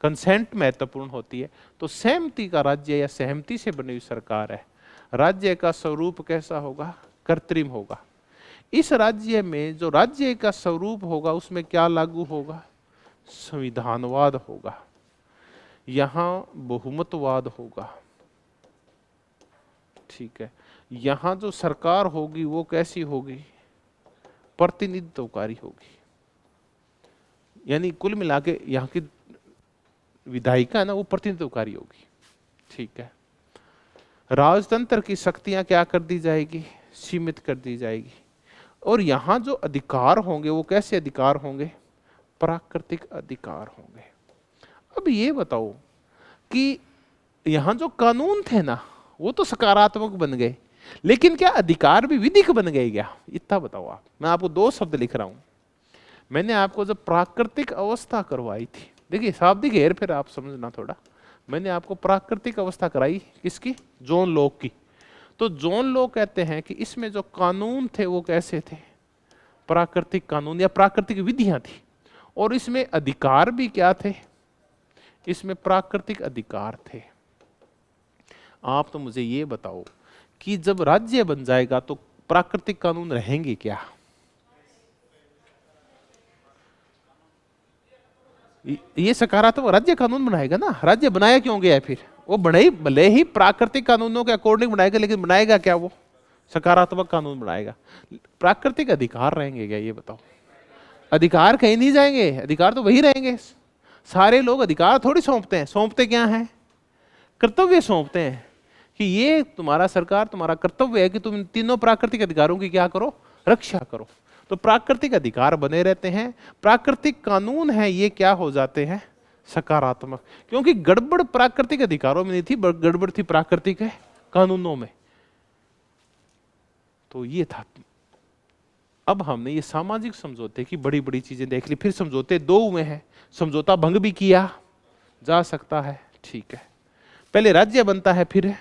कंसेंट महत्वपूर्ण होती है। तो सहमति का राज्य या सहमति से बनी हुई सरकार है। राज्य का स्वरूप कैसा होगा, कृत्रिम होगा। इस राज्य में जो राज्य का स्वरूप होगा उसमें क्या लागू होगा, संविधानवाद होगा। यहां बहुमतवाद होगा। ठीक है, यहां जो सरकार होगी वो कैसी होगी, प्रतिनिधित्वकारी होगी। यानी कुल मिला के यहाँ की विधायिका है ना, वो प्रतिनिधित्वकारी होगी। ठीक है, राजतंत्र की शक्तियां क्या कर दी जाएगी, सीमित कर दी जाएगी। और यहां जो अधिकार होंगे वो कैसे अधिकार होंगे, प्राकृतिक अधिकार होंगे। अब ये बताओ कि यहां जो कानून थे ना वो तो सकारात्मक बन गए, लेकिन क्या अधिकार भी विधिक बन गए क्या, इतना बताओ आप। मैं आपको दो शब्द लिख रहा हूं। मैंने आपको जब प्राकृतिक अवस्था करवाई थी, देखिए शाब्दिक हेर फेर आप समझना थोड़ा, मैंने आपको प्राकृतिक अवस्था कराई किसकी, जॉन लॉक की। तो जॉन लॉक कहते हैं कि इसमें जो कानून थे वो कैसे थे, प्राकृतिक कानून या प्राकृतिक विधियां थी। और इसमें अधिकार भी क्या थे, इसमें प्राकृतिक अधिकार थे। आप तो मुझे ये बताओ कि जब राज्य बन जाएगा तो प्राकृतिक कानून रहेंगे क्या, ये सकारात्मक राज्य कानून बनाएगा ना। राज्य बनाया क्यों गया है फिर, वो बने भले ही प्राकृतिक कानूनों के अकॉर्डिंग बनाएगा, लेकिन बनाएगा क्या, वो सकारात्मक कानून बनाएगा। प्राकृतिक अधिकार रहेंगे क्या, ये बताओ। अधिकार कहीं नहीं जाएंगे, अधिकार तो वही रहेंगे। सारे लोग अधिकार थोड़ी सौंपते हैं, सौंपते क्या है, कर्तव्य सौंपते हैं कि ये तुम्हारा सरकार, तुम्हारा कर्तव्य है कि तुम तीनों प्राकृतिक अधिकारों की क्या करो, रक्षा करो। तो प्राकृतिक अधिकार बने रहते हैं। प्राकृतिक कानून है ये क्या हो जाते हैं, सकारात्मक। क्योंकि गड़बड़ प्राकृतिक अधिकारों में नहीं थी, गड़बड़ थी प्राकृतिक है कानूनों में। तो ये था। अब हमने ये सामाजिक समझौते की बड़ी बड़ी चीजें देख ली। फिर समझौते दो हुए हैं, समझौता भंग भी किया जा सकता है। ठीक है, पहले राज्य बनता है फिर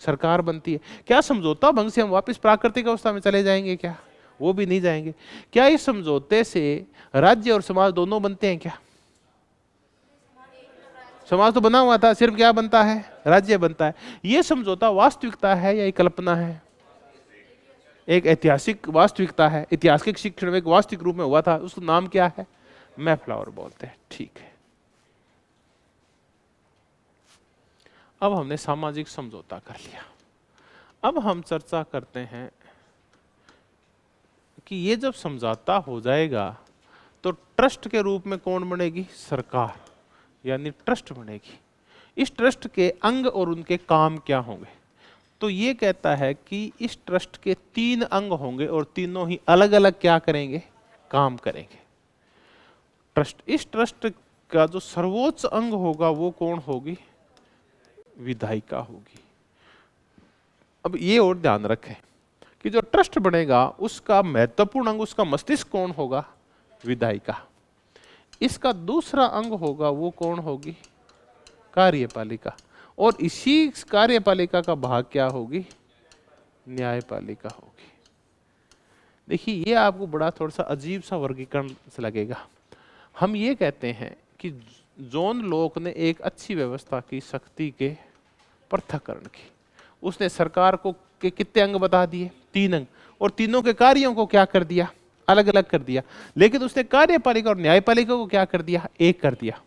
सरकार बनती है। क्या समझौता भंग से हम वापस प्राकृतिक अवस्था में चले जाएंगे क्या, वो भी नहीं जाएंगे। क्या इस समझौते से राज्य और समाज दोनों बनते हैं क्या, समाज तो बना हुआ था, सिर्फ क्या बनता है, राज्य बनता है। ये समझौता वास्तविकता है या कल्पना है, एक ऐतिहासिक वास्तविकता है। इतिहास के शिक्षण में एक वास्तविक रूप में हुआ था, उसका नाम क्या है, मैफ्लावर बोलते हैं। ठीक है, अब हमने सामाजिक समझौता कर लिया। अब हम चर्चा करते हैं कि ये जब समझौता हो जाएगा तो ट्रस्ट के रूप में कौन बनेगी, सरकार, यानी ट्रस्ट बनेगी। इस ट्रस्ट के अंग और उनके काम क्या होंगे। तो ये कहता है कि इस ट्रस्ट के 3 अंग होंगे और तीनों ही अलग अलग क्या करेंगे, काम करेंगे। इस ट्रस्ट का जो सर्वोच्च अंग होगा वो कौन होगी, विधायिका होगी। अब ये और ध्यान रखें कि जो ट्रस्ट बनेगा उसका महत्वपूर्ण अंग, उसका मस्तिष्क कौन होगा, विधायिका। इसका दूसरा अंग होगा वो कौन होगी, कार्यपालिका। और इसी कार्यपालिका का भाग क्या होगी, न्यायपालिका होगी। देखिए ये आपको बड़ा थोड़ा सा अजीब सा वर्गीकरण लगेगा। हम ये कहते हैं कि जॉन लॉक ने एक अच्छी व्यवस्था की शक्ति के पृथक्करण की। उसने सरकार को के कितने अंग बता दिए, 3 अंग, और तीनों के कार्यों को क्या कर दिया, अलग अलग कर दिया। लेकिन उसने कार्यपालिका और न्यायपालिका को क्या कर दिया, एक कर दिया।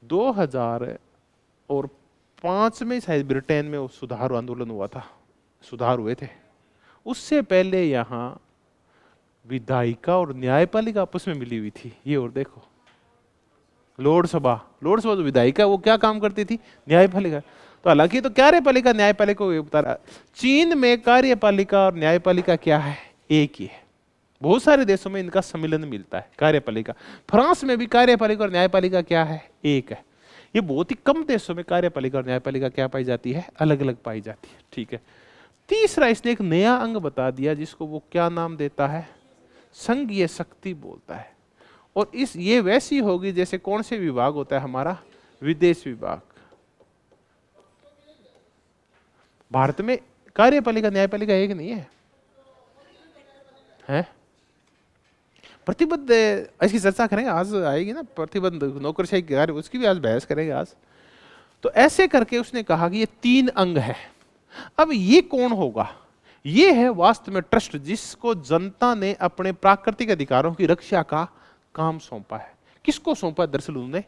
2005 में शायद ब्रिटेन में वो सुधार आंदोलन हुआ था, सुधार हुए थे। उससे पहले यहाँ विधायिका और न्यायपालिका आपस में मिली हुई थी। ये और देखो, लोक सभा जो विधायिका वो क्या काम करती थी, न्यायपालिका। तो हालांकि तो कार्यपालिका न्यायपालिका को बता रहा, चीन में कार्यपालिका और न्यायपालिका क्या है, एक ही है। बहुत सारे देशों में इनका सम्मिलन मिलता है, कार्यपालिका। फ्रांस में भी कार्यपालिका और न्यायपालिका क्या है, एक है। ये बहुत ही कम देशों में कार्यपालिका और न्यायपालिका क्या पाई जाती है, अलग अलग पाई जाती है। ठीक है। तीसरा इसने एक नया अंग बता दिया जिसको वो क्या नाम देता है, संघीय शक्ति बोलता है। और इस ये वैसी होगी जैसे कौन से विभाग होता है हमारा, विदेश विभाग। भारत में कार्यपालिका न्यायपालिका एक नहीं है, है? प्रतिबद्ध, इसकी चर्चा करेंगे आज, आएगी ना प्रतिबद्ध नौकरशाही के कार्य, उसकी भी आज बहस करेंगे आज। तो ऐसे करके उसने कहा कि ये 3 अंग है। अब ये कौन होगा, ये है वास्तव में ट्रस्ट, जिसको जनता ने अपने प्राकृतिक अधिकारों की रक्षा का काम सौंपा है। किसको सौंपा, दरअसल उन्होंने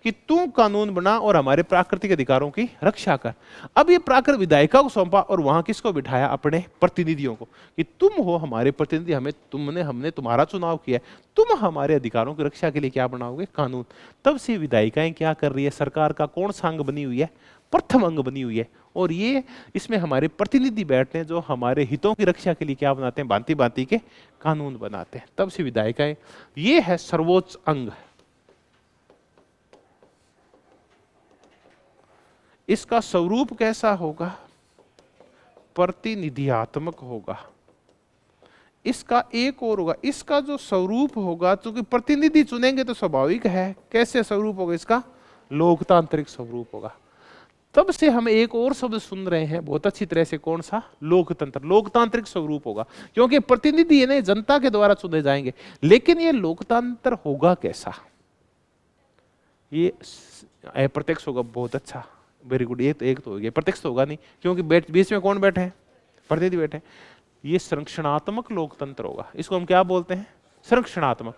कि तू कानून बना और हमारे प्राकृतिक अधिकारों की रक्षा कर। अब ये प्राकृतिक विधायिका को सौंपा और वहां किसको बिठाया, अपने प्रतिनिधियों को, कि तुम हो हमारे प्रतिनिधि, हमने तुम्हारा चुनाव किया है, तुम हमारे अधिकारों की रक्षा के लिए क्या बनाओगे, कानून। तब से विधायिकाएं क्या कर रही है, सरकार का कौन सा अंग बनी हुई है, प्रथम अंग बनी हुई है। और ये इसमें हमारे प्रतिनिधि बैठते हैं जो हमारे हितों की रक्षा के लिए क्या बनाते हैं, भांति भांति के कानून बनाते हैं। तब से विधायिकाएं, ये है सर्वोच्च अंग। इसका स्वरूप कैसा होगा, प्रतिनिधियात्मक होगा। इसका एक और होगा, इसका जो स्वरूप होगा, क्योंकि प्रतिनिधि चुनेंगे तो स्वाभाविक है, कैसे स्वरूप होगा इसका, लोकतांत्रिक स्वरूप होगा। तब से हम एक और शब्द सुन रहे हैं बहुत अच्छी तरह से, कौन सा, लोकतंत्र। लोकतांत्रिक स्वरूप होगा क्योंकि प्रतिनिधि इन्हें जनता के द्वारा चुने जाएंगे। लेकिन ये लोकतंत्र होगा कैसा, ये अप्रत्यक्ष होगा। बहुत अच्छा, वेरी गुड। ये तो एक तो हो गया, प्रत्यक्ष तो होगा नहीं क्योंकि बीच में कौन बैठे हैं, प्रतिनिधि बैठे हैं। ये संरक्षणात्मक लोकतंत्र होगा। इसको हम क्या बोलते हैं, संरक्षणात्मक।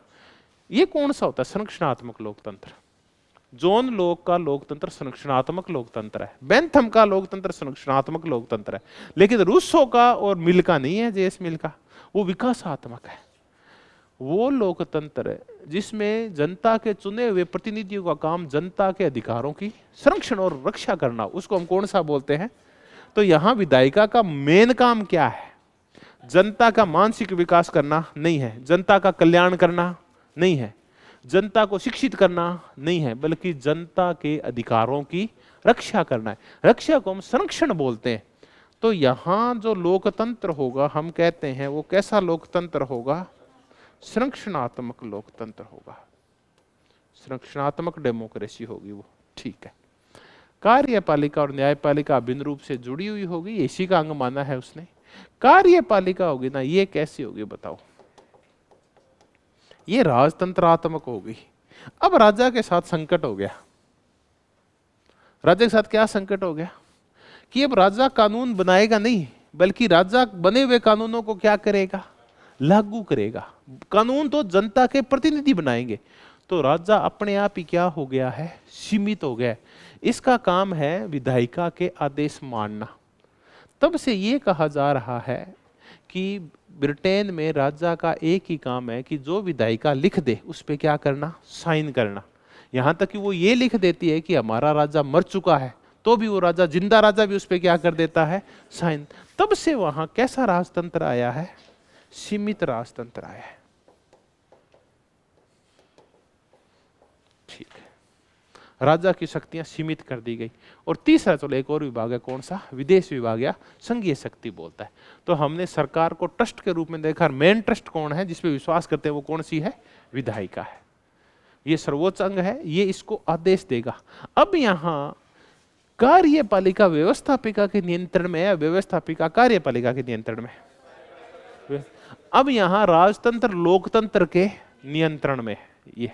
ये कौन सा होता है संरक्षणात्मक लोकतंत्र, जॉन लॉक का लोकतंत्र संरक्षणात्मक लोकतंत्र है, बेंथम का लोकतंत्र संरक्षणात्मक लोकतंत्र है। लेकिन रूसो का और मिल का नहीं है, जेएस मिल का, वो विकासात्मक है। वो लोकतंत्र जिसमें जनता के चुने हुए प्रतिनिधियों का काम जनता के अधिकारों की संरक्षण और रक्षा करना, उसको हम कौन सा बोलते हैं। तो यहां विधायिका का मेन काम क्या है, जनता का मानसिक विकास करना नहीं है, जनता का कल्याण करना नहीं है, जनता को शिक्षित करना नहीं है, बल्कि जनता के अधिकारों की रक्षा करना है। रक्षा को हम संरक्षण बोलते हैं। तो यहां जो लोकतंत्र होगा हम कहते हैं वो कैसा लोकतंत्र होगा, संरक्षणात्मक लोकतंत्र होगा, संरक्षणात्मक डेमोक्रेसी होगी वो। ठीक है। कार्यपालिका और न्यायपालिका अभिन्न रूप से जुड़ी हुई होगी, इसी का अंग माना है उसने। कार्यपालिका होगी ना, ये कैसी होगी बताओ, ये राजतंत्रात्मक होगी। अब राजा के साथ संकट हो गया, राजा के साथ क्या संकट हो गया कि अब राजा कानून बनाएगा नहीं, बल्कि राजा बने हुए कानूनों को क्या करेगा, लागू करेगा। कानून तो जनता के प्रतिनिधि बनाएंगे। तो राजा अपने आप ही क्या हो गया है, सीमित हो गया है। इसका काम है विधायिका के आदेश मानना। तब से ये कहा जा रहा है कि ब्रिटेन में राजा का एक ही काम है कि जो विधायिका लिख दे उस पे क्या करना, साइन करना। यहां तक कि वो ये लिख देती है कि हमारा राजा मर चुका है तो भी वो राजा, जिंदा राजा भी उस पर क्या कर देता है, साइन। तब से वहां कैसा राजतंत्र आया है, सीमित राजतंत्र आया है। ठीक है, राजा की शक्तियां सीमित कर दी गई। और तीसरा, चलो एक और विभाग है, कौन सा, विदेश विभाग या संघीय शक्ति बोलता है। तो हमने सरकार को ट्रस्ट के रूप में देखा, मेन ट्रस्ट कौन है जिसपे विश्वास करते हैं, वो कौन सी है, विधायिका है। ये सर्वोच्च अंग है, ये इसको आदेश देगा। अब यहां कार्यपालिका व्यवस्थापिका के नियंत्रण में है, व्यवस्थापिका कार्यपालिका के नियंत्रण में। अब यहां राजतंत्र लोकतंत्र के नियंत्रण में है ये।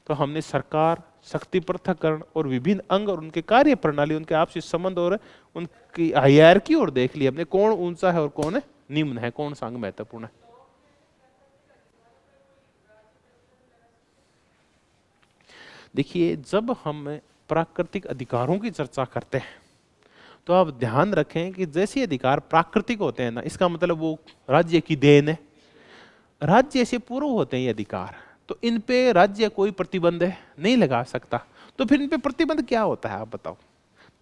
तो हमने सरकार, शक्ति पृथक्करण और विभिन्न अंग और उनके कार्य प्रणाली, उनके आपसी संबंध और उनकी हायरार्की और देख लिया हमने, कौन ऊंचा है और कौन निम्न है, कौन सा अंग महत्वपूर्ण है। देखिए, जब हम प्राकृतिक अधिकारों की चर्चा करते हैं तो आप ध्यान रखें कि जैसे अधिकार प्राकृतिक होते हैं ना, इसका मतलब वो राज्य की देन है, राज्य से पूर्व होते हैं ये अधिकार, तो इन पे राज्य कोई प्रतिबंध नहीं लगा सकता। तो फिर इन पे प्रतिबंध क्या होता है, आप बताओ।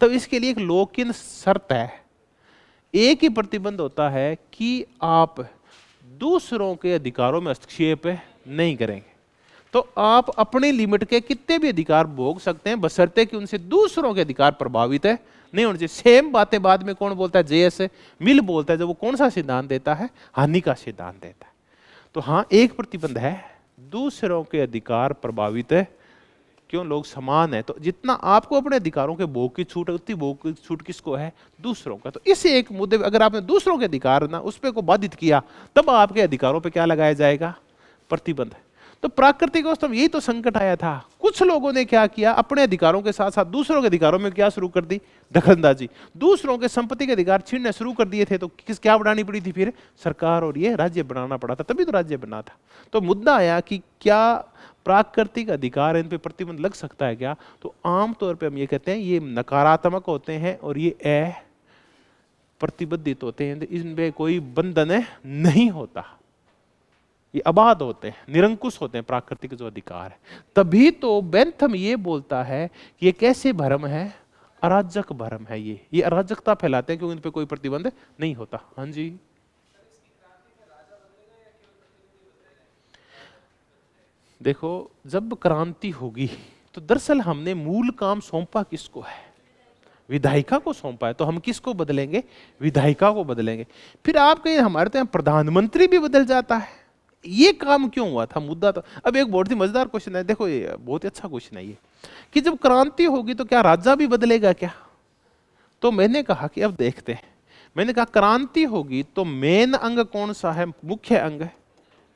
तब इसके लिए एक लौकिक शर्त है, एक ही प्रतिबंध होता है कि आप दूसरों के अधिकारों में हस्तक्षेप नहीं करेंगे। तो आप अपने लिमिट के कितने भी अधिकार भोग सकते हैं, बशर्ते कि उनसे दूसरों के अधिकार प्रभावित नहीं होने चाहिए। सेम बातें बाद में कौन बोलता है, जेएस मिल बोलता है, जब वो कौन सा सिद्धांत देता है, हानि का सिद्धांत देता है। तो हाँ, एक प्रतिबंध है, दूसरों के अधिकार प्रभावित क्यों, लोग समान है, तो जितना आपको अपने अधिकारों के भोग की छूट है, उतनी भोग की छूट किसको है, दूसरों का। तो इस एक मुद्दे पे अगर आपने दूसरों के अधिकार ना उस पे को बाधित किया, तब आपके अधिकारों पे क्या लगाया जाएगा, प्रतिबंध। तो प्राकृतिक अवस्था में यही तो संकट आया था। कुछ लोगों ने क्या किया, अपने अधिकारों के साथ साथ दूसरों के अधिकारों में क्या शुरू कर दी, दखलंदाजी, दूसरों के संपत्ति के अधिकार छीनने शुरू कर दिए थे। तो क्या बनानी पड़ी थी फिर, सरकार, और ये राज्य बनाना पड़ा था, तभी तो राज्य बना था। तो मुद्दा आया कि क्या प्राकृतिक अधिकार इन पे प्रतिबंध लग सकता है क्या। तो आमतौर पर हम ये कहते हैं ये नकारात्मक होते हैं और ये अप्रतिबंधित होते हैं, इनमें कोई बंधन नहीं होता, ये अबाध होते हैं, निरंकुश होते हैं प्राकृतिक जो अधिकार है। तभी तो बेंथम ये बोलता है कि ये कैसे भ्रम है, अराजक भ्रम है, ये अराजकता फैलाते हैं क्योंकि इन पे कोई प्रतिबंध नहीं होता। हाँ जी, देखो, जब क्रांति होगी तो दरअसल हमने मूल काम सौंपा किसको है, विधायिका को सौंपा है। तो हम किसको बदलेंगे, विधायिका को बदलेंगे। फिर आप कहें हमारे तो यहाँ प्रधानमंत्री भी बदल जाता है, ये काम क्यों हुआ था, मुद्दा तो। अब एक बहुत ही मजेदार क्वेश्चन है, देखो ये बहुत ही अच्छा क्वेश्चन है ये, कि जब क्रांति होगी तो क्या राजा भी बदलेगा क्या। तो मैंने कहा कि अब देखते हैं, मैंने कहा क्रांति होगी तो मेन अंग कौन सा है, मुख्य अंग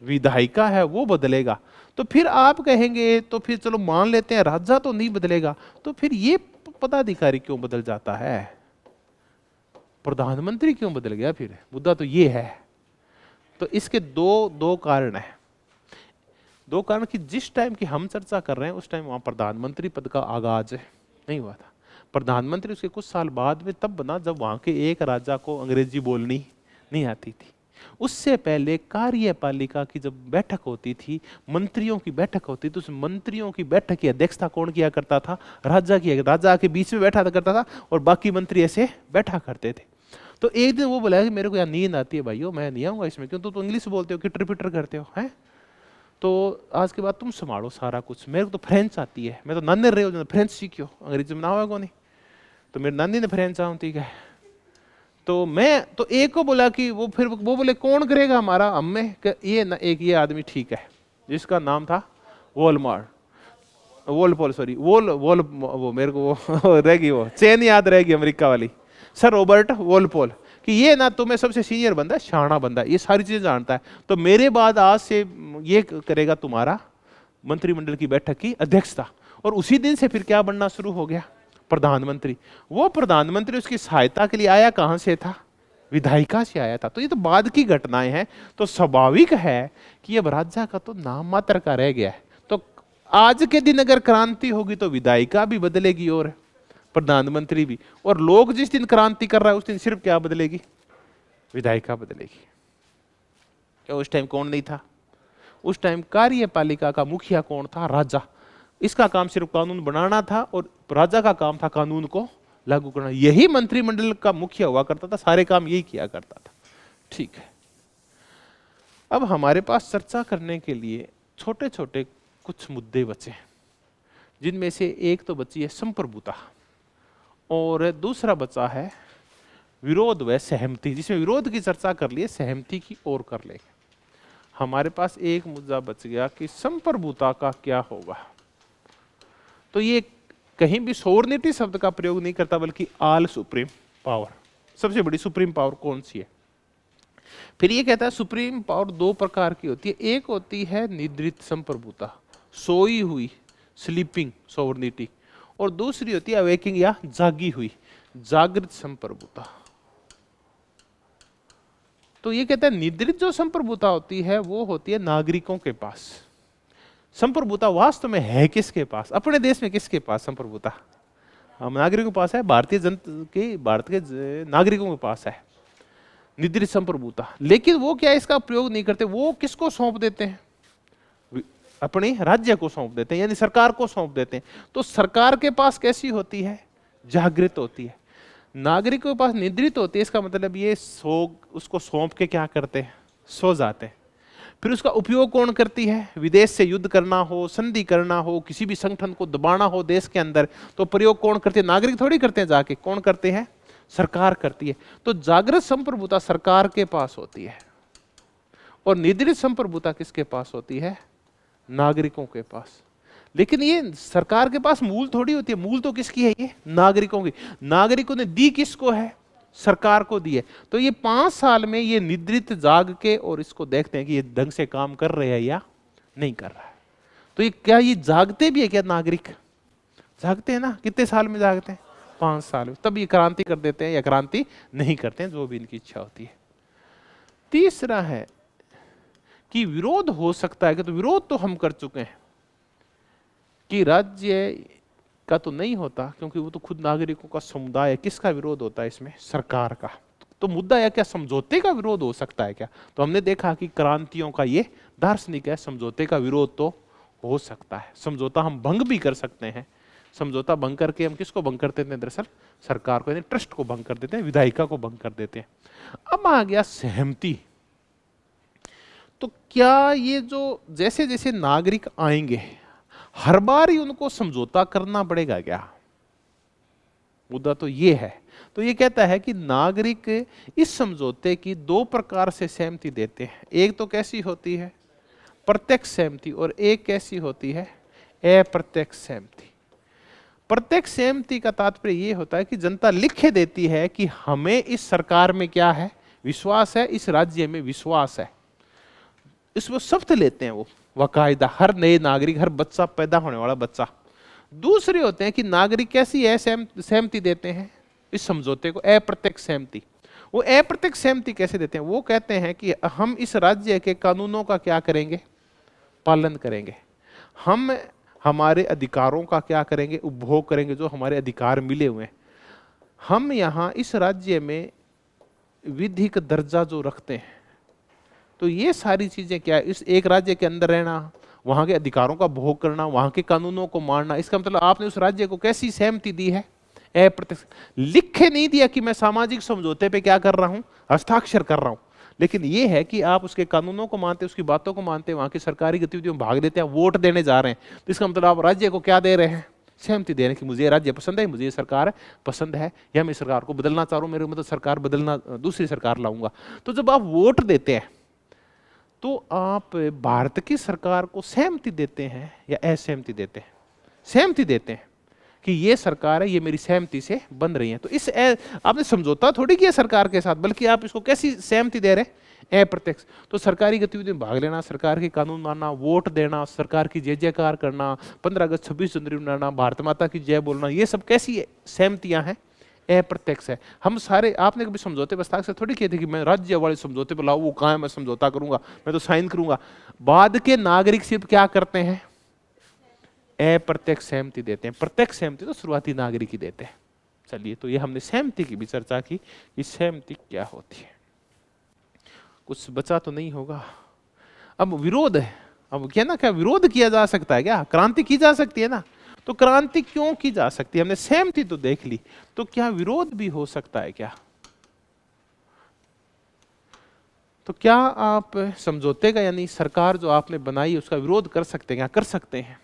विधायिका है, वो बदलेगा। तो फिर आप कहेंगे तो फिर चलो मान लेते हैं राजा तो नहीं बदलेगा, तो फिर ये पदाधिकारी क्यों बदल जाता है, प्रधानमंत्री क्यों बदल गया, फिर मुद्दा तो ये है। तो इसके दो कारण है, दो कारण कि जिस टाइम की हम चर्चा कर रहे हैं उस टाइम वहां प्रधानमंत्री पद का आगाज नहीं हुआ था। प्रधानमंत्री उसके कुछ साल बाद में तब बना जब वहां के एक राजा को अंग्रेजी बोलनी नहीं आती थी। उससे पहले कार्यपालिका की जब बैठक होती थी, मंत्रियों की बैठक होती थी, उस मंत्रियों की बैठक की अध्यक्षता कौन किया करता था, राजा की। राजा के बीच में बैठा करता था और बाकी मंत्री ऐसे बैठा करते थे। तो एक दिन वो बोला कि मेरे को यार नींद आती है भाइयों, मैं नहीं आऊंगा इसमें, क्यों, तो इंग्लिश बोलते हो, किटर पिटर करते हो, हैं, तो आज के बाद तुम संभालो सारा कुछ, मेरे को तो फ्रेंच आती है, मैं तो नानी रहे हो फ्रेंच सीखियो, अंग्रेजी में ना होगा नहीं। तो मेरी नानी ने फ्रेंच आऊँ, ठीक है। तो मैं तो एक को बोला कि वो, फिर वो बोले कौन करेगा हमारा, हम में ये ना, एक ये आदमी ठीक है जिसका नाम था Walmart, Walpole, sorry wall wall, वो मेरे को वो रहेगी, वो चेन याद रहेगी अमेरिका वाली, सर रॉबर्ट वॉलपोल, कि ये ना तुम्हें सबसे सीनियर बंदा, शाना बंदा, ये सारी चीजें जानता है, तो मेरे बाद आज से ये करेगा तुम्हारा मंत्रिमंडल की बैठक की अध्यक्षता। और उसी दिन से फिर क्या बनना शुरू हो गया, प्रधानमंत्री। वो प्रधानमंत्री उसकी सहायता के लिए आया कहां से था, विधायिका से आया था। तो ये तो बाद की घटनाएं हैं, तो स्वाभाविक है कि अब राजा का तो नाम मात्र का रह गया है। तो आज के दिन अगर क्रांति होगी तो विधायिका भी बदलेगी और प्रधानमंत्री भी, और लोग जिस दिन क्रांति कर रहा है उस दिन सिर्फ क्या बदलेगी, विधायिका बदलेगी। क्या उस टाइम कौन नहीं था, उस टाइम कार्यपालिका का मुखिया कौन था, राजा। इसका काम सिर्फ कानून बनाना था और राजा का काम था कानून को लागू करना। यही मंत्रिमंडल का मुखिया हुआ करता था, सारे काम यही किया करता था। ठीक है, अब हमारे पास चर्चा करने के लिए छोटे छोटे कुछ मुद्दे बचे, जिनमें से एक तो बची है संप्रभुता और दूसरा बचा है विरोध व सहमति, जिसमें विरोध की चर्चा कर लिए, सहमति की ओर कर लेंगे। हमारे पास एक मुद्दा बच गया कि संप्रभुता का क्या होगा। तो ये कहीं भी सोवरेनिटी शब्द का प्रयोग नहीं करता, बल्कि ऑल सुप्रीम पावर, सबसे बड़ी सुप्रीम पावर कौन सी है। फिर ये कहता है सुप्रीम पावर दो प्रकार की होती है, एक होती है निद्रित संप्रभुता, सोई हुई, स्लीपिंग सोवरेनिटी, और दूसरी होती है अवेकिंग या जागी हुई, जागृत संप्रभुता। तो ये कहता है निद्रित जो संप्रभुता होती है वो होती है नागरिकों के पास। संप्रभुता वास्तव में है किसके पास? अपने देश में किसके पास संप्रभुता? हम नागरिकों के पास है, भारतीय जनता के, भारत के नागरिकों के पास है निद्रित संप्रभुता। लेकिन वो क्या इसका प्रयोग नहीं करते, वो किसको सौंप देते हैं? अपने राज्य को सौंप देते हैं, यानी सरकार को सौंप देते हैं। तो सरकार के पास कैसी होती है? जागृत होती है। नागरिकों के पास निद्रित होती है, इसका मतलब ये उसको सौंप के क्या करते हैं? सो जाते हैं। फिर उसका उपयोग कौन करती है? विदेश से युद्ध करना हो, संधि करना हो, किसी भी संगठन को दबाना हो देश के अंदर, तो प्रयोग कौन करते हैं? नागरिक थोड़ी करते हैं, जाके कौन करते हैं? सरकार करती है। तो जागृत संप्रभुता सरकार के पास होती है और निद्रित संप्रभुता किसके पास होती है? नागरिकों के पास। लेकिन ये सरकार के पास मूल थोड़ी होती है, मूल तो किसकी है? ये नागरिकों की। नागरिकों ने दी किसको है? सरकार को दी है। तो ये 5 साल में ये निद्रित जाग के और इसको देखते हैं कि ये ढंग से काम कर रहे हैं या नहीं कर रहा है। तो ये क्या ये जागते भी है क्या? नागरिक जागते हैं ना। कितने साल में जागते हैं? 5 साल में। तब ये क्रांति कर देते हैं या क्रांति नहीं करते हैं, जो भी इनकी इच्छा होती है। तीसरा है कि विरोध हो सकता है कि, तो विरोध तो हम कर चुके हैं कि राज्य का तो नहीं होता, क्योंकि वो तो खुद नागरिकों का समुदाय है। किसका विरोध होता है इसमें? सरकार का। तो मुद्दा है क्या समझौते का विरोध हो सकता है क्या? तो हमने देखा कि क्रांतियों का ये दार्शनिक है, समझौते का विरोध तो हो सकता है। समझौता हम भंग भी कर सकते हैं। समझौता भंग करके हम किसको भंग करते हैं? दरअसल सरकार को, यानी ट्रस्ट को भंग कर देते हैं, विधायिका को भंग कर देते हैं। अब आ गया सहमति। तो क्या ये जो जैसे जैसे नागरिक आएंगे हर बार ही उनको समझौता करना पड़ेगा क्या? मुद्दा तो ये है। तो ये कहता है कि नागरिक इस समझौते की 2 प्रकार से सहमति देते हैं। एक तो कैसी होती है? प्रत्यक्ष सहमति, और एक कैसी होती है? अप्रत्यक्ष सहमति। प्रत्यक्ष सहमति का तात्पर्य ये होता है कि जनता लिखे देती है कि हमें इस सरकार में क्या है? विश्वास है, इस राज्य में विश्वास है। इसमें शपथ लेते हैं वो बाकायदा, हर नए नागरिक, हर बच्चा, पैदा होने वाला बच्चा। दूसरे होते हैं कि नागरिक कैसी है सहमति देते हैं इस समझौते को? अप्रत्यक्ष सहमति। वो अप्रत्यक्ष सहमति कैसे देते हैं? वो कहते हैं कि हम इस राज्य के कानूनों का क्या करेंगे? पालन करेंगे। हम हमारे अधिकारों का क्या करेंगे? उपभोग करेंगे, जो हमारे अधिकार मिले हुए हैं। हम यहाँ इस राज्य में विधिक दर्जा जो रखते हैं, तो ये सारी चीजें क्या है? इस एक राज्य के अंदर रहना, वहां के अधिकारों का भोग करना, वहां के कानूनों को मानना। इसका मतलब आपने उस राज्य को कैसी सहमति दी है? अप्रत्यक्ष। लिखे नहीं दिया कि मैं सामाजिक समझौते पे क्या कर रहा हूं? हस्ताक्षर कर रहा हूं। लेकिन ये है कि आप उसके कानूनों को मानते, उसकी बातों को मानते, वहां की सरकारी गतिविधियों में भाग लेते हैं, वोट देने जा रहे हैं। तो इसका मतलब आप राज्य को क्या दे रहे हैं? सहमति दे रहे हैं कि मुझे ये राज्य पसंद है, मुझे ये सरकार पसंद है, या मैं सरकार को बदलना चाह रहा हूं, मेरे मतलब सरकार बदलना, दूसरी सरकार लाऊंगा। तो जब आप वोट देते हैं तो आप भारत की सरकार को सहमति देते हैं या असहमति देते हैं? सहमति देते हैं कि ये सरकार है, ये मेरी सहमति से बन रही है। तो इस आपने समझौता थोड़ी किया सरकार के साथ, बल्कि आप इसको कैसी सहमति दे रहे हैं? अप्रत्यक्ष। तो सरकारी गतिविधियों में भाग लेना, सरकार के कानून मानना, वोट देना, सरकार की जय जयकार करना, 15 अगस्त 26 जनवरी मनाना, भारत माता की जय बोलना, ये सब कैसी सहमतियां हैं? अप्रत्यक्ष है। हम सारे, आपने कभी समझौते हस्ताक्षर थोड़ी किए थे कि मैं राज्य वाले समझौते पर लाऊं, वो कहां है, मैं समझौता करूंगा, मैं तो साइन करूंगा। बाद के नागरिक सिर्फ क्या करते हैं? अप्रत्यक्ष सहमति देते हैं। प्रत्यक्ष सहमति तो शुरुआती नागरिक ही देते हैं। चलिए, तो ये हमने सहमति की भी चर्चा की, इस सहमति क्या होती है। कुछ बचा तो नहीं होगा। अब विरोध है। अब क्या ना, क्या विरोध किया जा सकता है क्या? क्रांति की जा सकती है ना। तो क्रांति क्यों की जा सकती है? हमने सहमति तो देख ली, तो क्या विरोध भी हो सकता है क्या? तो क्या आप समझौते का, यानी सरकार जो आपने बनाई उसका विरोध कर सकते हैं क्या? कर सकते हैं।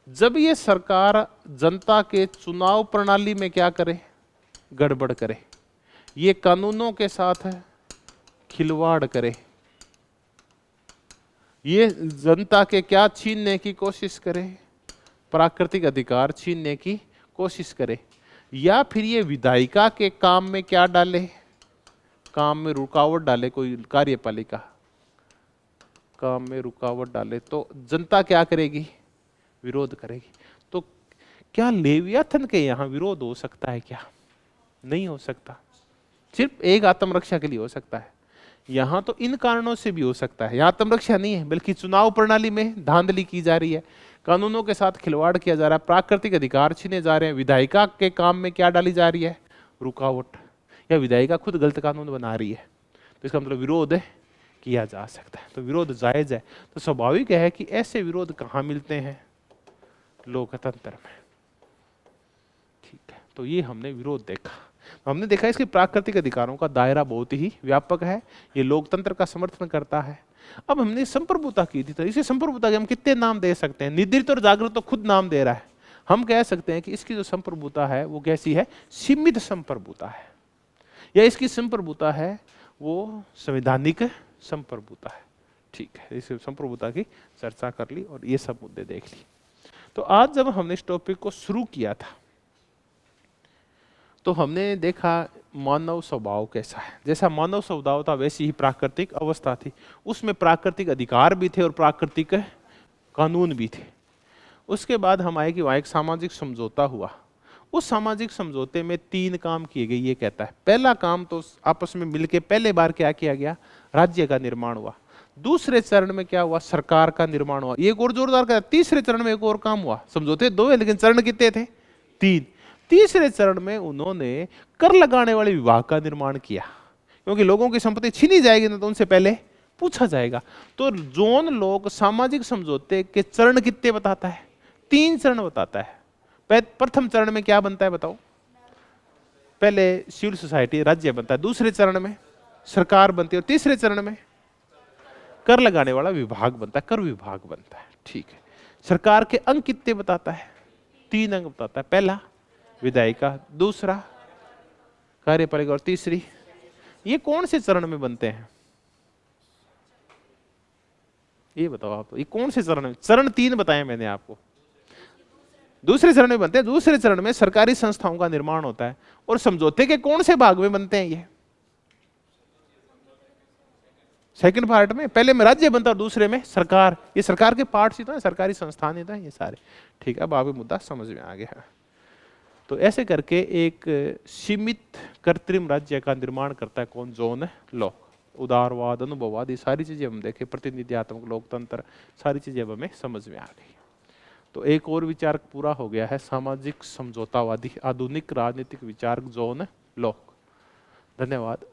जब ये सरकार जनता के चुनाव प्रणाली में क्या करे? गड़बड़ करे, ये कानूनों के साथ खिलवाड़ करे, ये जनता के क्या छीनने की कोशिश करे? प्राकृतिक अधिकार छीनने की कोशिश करे, या फिर ये विधायिका के काम में क्या डाले? काम में रुकावट डाले, कोई कार्यपालिका काम में रुकावट डाले, तो जनता क्या करेगी? विरोध करेगी। तो क्या लेवियाथन के यहां विरोध हो सकता है क्या? नहीं हो सकता। सिर्फ एक आत्मरक्षा के लिए हो सकता है। यहां तो इन कारणों से भी हो सकता है। यहां आत्मरक्षा नहीं है, बल्कि चुनाव प्रणाली में धांधली की जा रही है, कानूनों के साथ खिलवाड़ किया जा रहा है, प्राकृतिक अधिकार छीने जा रहे हैं, विधायिका के काम में क्या डाली जा रही है? रुकावट, या विधायिका खुद गलत कानून बना रही है। तो इसका मतलब विरोध है किया जा सकता है। तो विरोध जायज है। तो स्वाभाविक है कि ऐसे विरोध कहाँ मिलते हैं? लोकतंत्र में। ठीक है, तो ये हमने विरोध देखा। हमने देखा इसके प्राकृतिक अधिकारों का दायरा बहुत ही व्यापक है, ये लोकतंत्र का समर्थन करता है। अब हमने संप्रभुता की थी, तो इसे संप्रभुता के हम कितने नाम दे सकते हैं? निद्रित और जागृत तो खुद नाम दे रहा है। हम कह सकते हैं कि इसकी जो संप्रभुता है वो कैसी है? सीमित संप्रभुता है, या इसकी संप्रभुता है वो संवैधानिक संप्रभुता है। ठीक है, इस संप्रभुता की चर्चा कर ली और ये सब मुद्दे देख ली। तो आज जब हमने इस टॉपिक को शुरू किया था तो हमने देखा मानव स्वभाव कैसा है। जैसा मानव स्वभाव था वैसी ही प्राकृतिक अवस्था थी, उसमें प्राकृतिक अधिकार भी थे और प्राकृतिक कानून भी थे। उसके बाद हम आए कि वहाँ एक सामाजिक समझौता हुआ। उस सामाजिक समझौते में 3 काम किए गए, ये कहता है। पहला काम तो आपस में मिलके पहले बार क्या किया गया? राज्य का निर्माण हुआ। दूसरे चरण में क्या हुआ? सरकार का निर्माण हुआ। ये एक और जोरदार का। तीसरे चरण में एक और काम हुआ। समझौते 2 है लेकिन चरण कितने थे? 3। तीसरे चरण में उन्होंने कर लगाने वाले विभाग का निर्माण किया, क्योंकि लोगों की संपत्ति छीनी जाएगी ना, तो उनसे पहले पूछा जाएगा। तो जोन लोग सामाजिक समझौते के चरण कितने बताता है? 3 चरण बताता है। प्रथम चरण में क्या बनता है बताओ? पहले सिविल सोसाइटी राज्य बनता है, दूसरे चरण में सरकार बनती है, और तीसरे चरण में कर लगाने वाला विभाग बनता है, कर विभाग बनता है। ठीक है, सरकार के अंग कितने बताता है? 3 अंग बताता है। पहला विधायिका, दूसरा कार्यपालिका, और तीसरी। ये कौन से चरण में बनते हैं? ये बताओ आप, ये कौन से चरण में? चरण 3 बताए मैंने आपको। दूसरे चरण में बनते हैं। दूसरे चरण में सरकारी संस्थाओं का निर्माण होता है। और समझौते के कौन से भाग में बनते हैं ये? सेकंड पार्ट में। पहले में राज्य बनता है, दूसरे में सरकार। ये सरकार के पार्ट्स ही तो है, सरकारी संस्थान ही तो है ये सारे। ठीक है, अब आप मुद्दा समझ में आ गया। तो ऐसे करके एक सीमित कृत्रिम राज्य का निर्माण करता है कौन? Zone law. उदारवाद, अनुभववाद, ये सारी चीजें हम देखे, प्रतिनिधित्वक लोकतंत्र, सारी चीजें अब हमें समझ में आ गई। तो एक और विचार पूरा हो गया है, सामाजिक समझौतावादी आधुनिक राजनीतिक विचार जोन लॉ। धन्यवाद।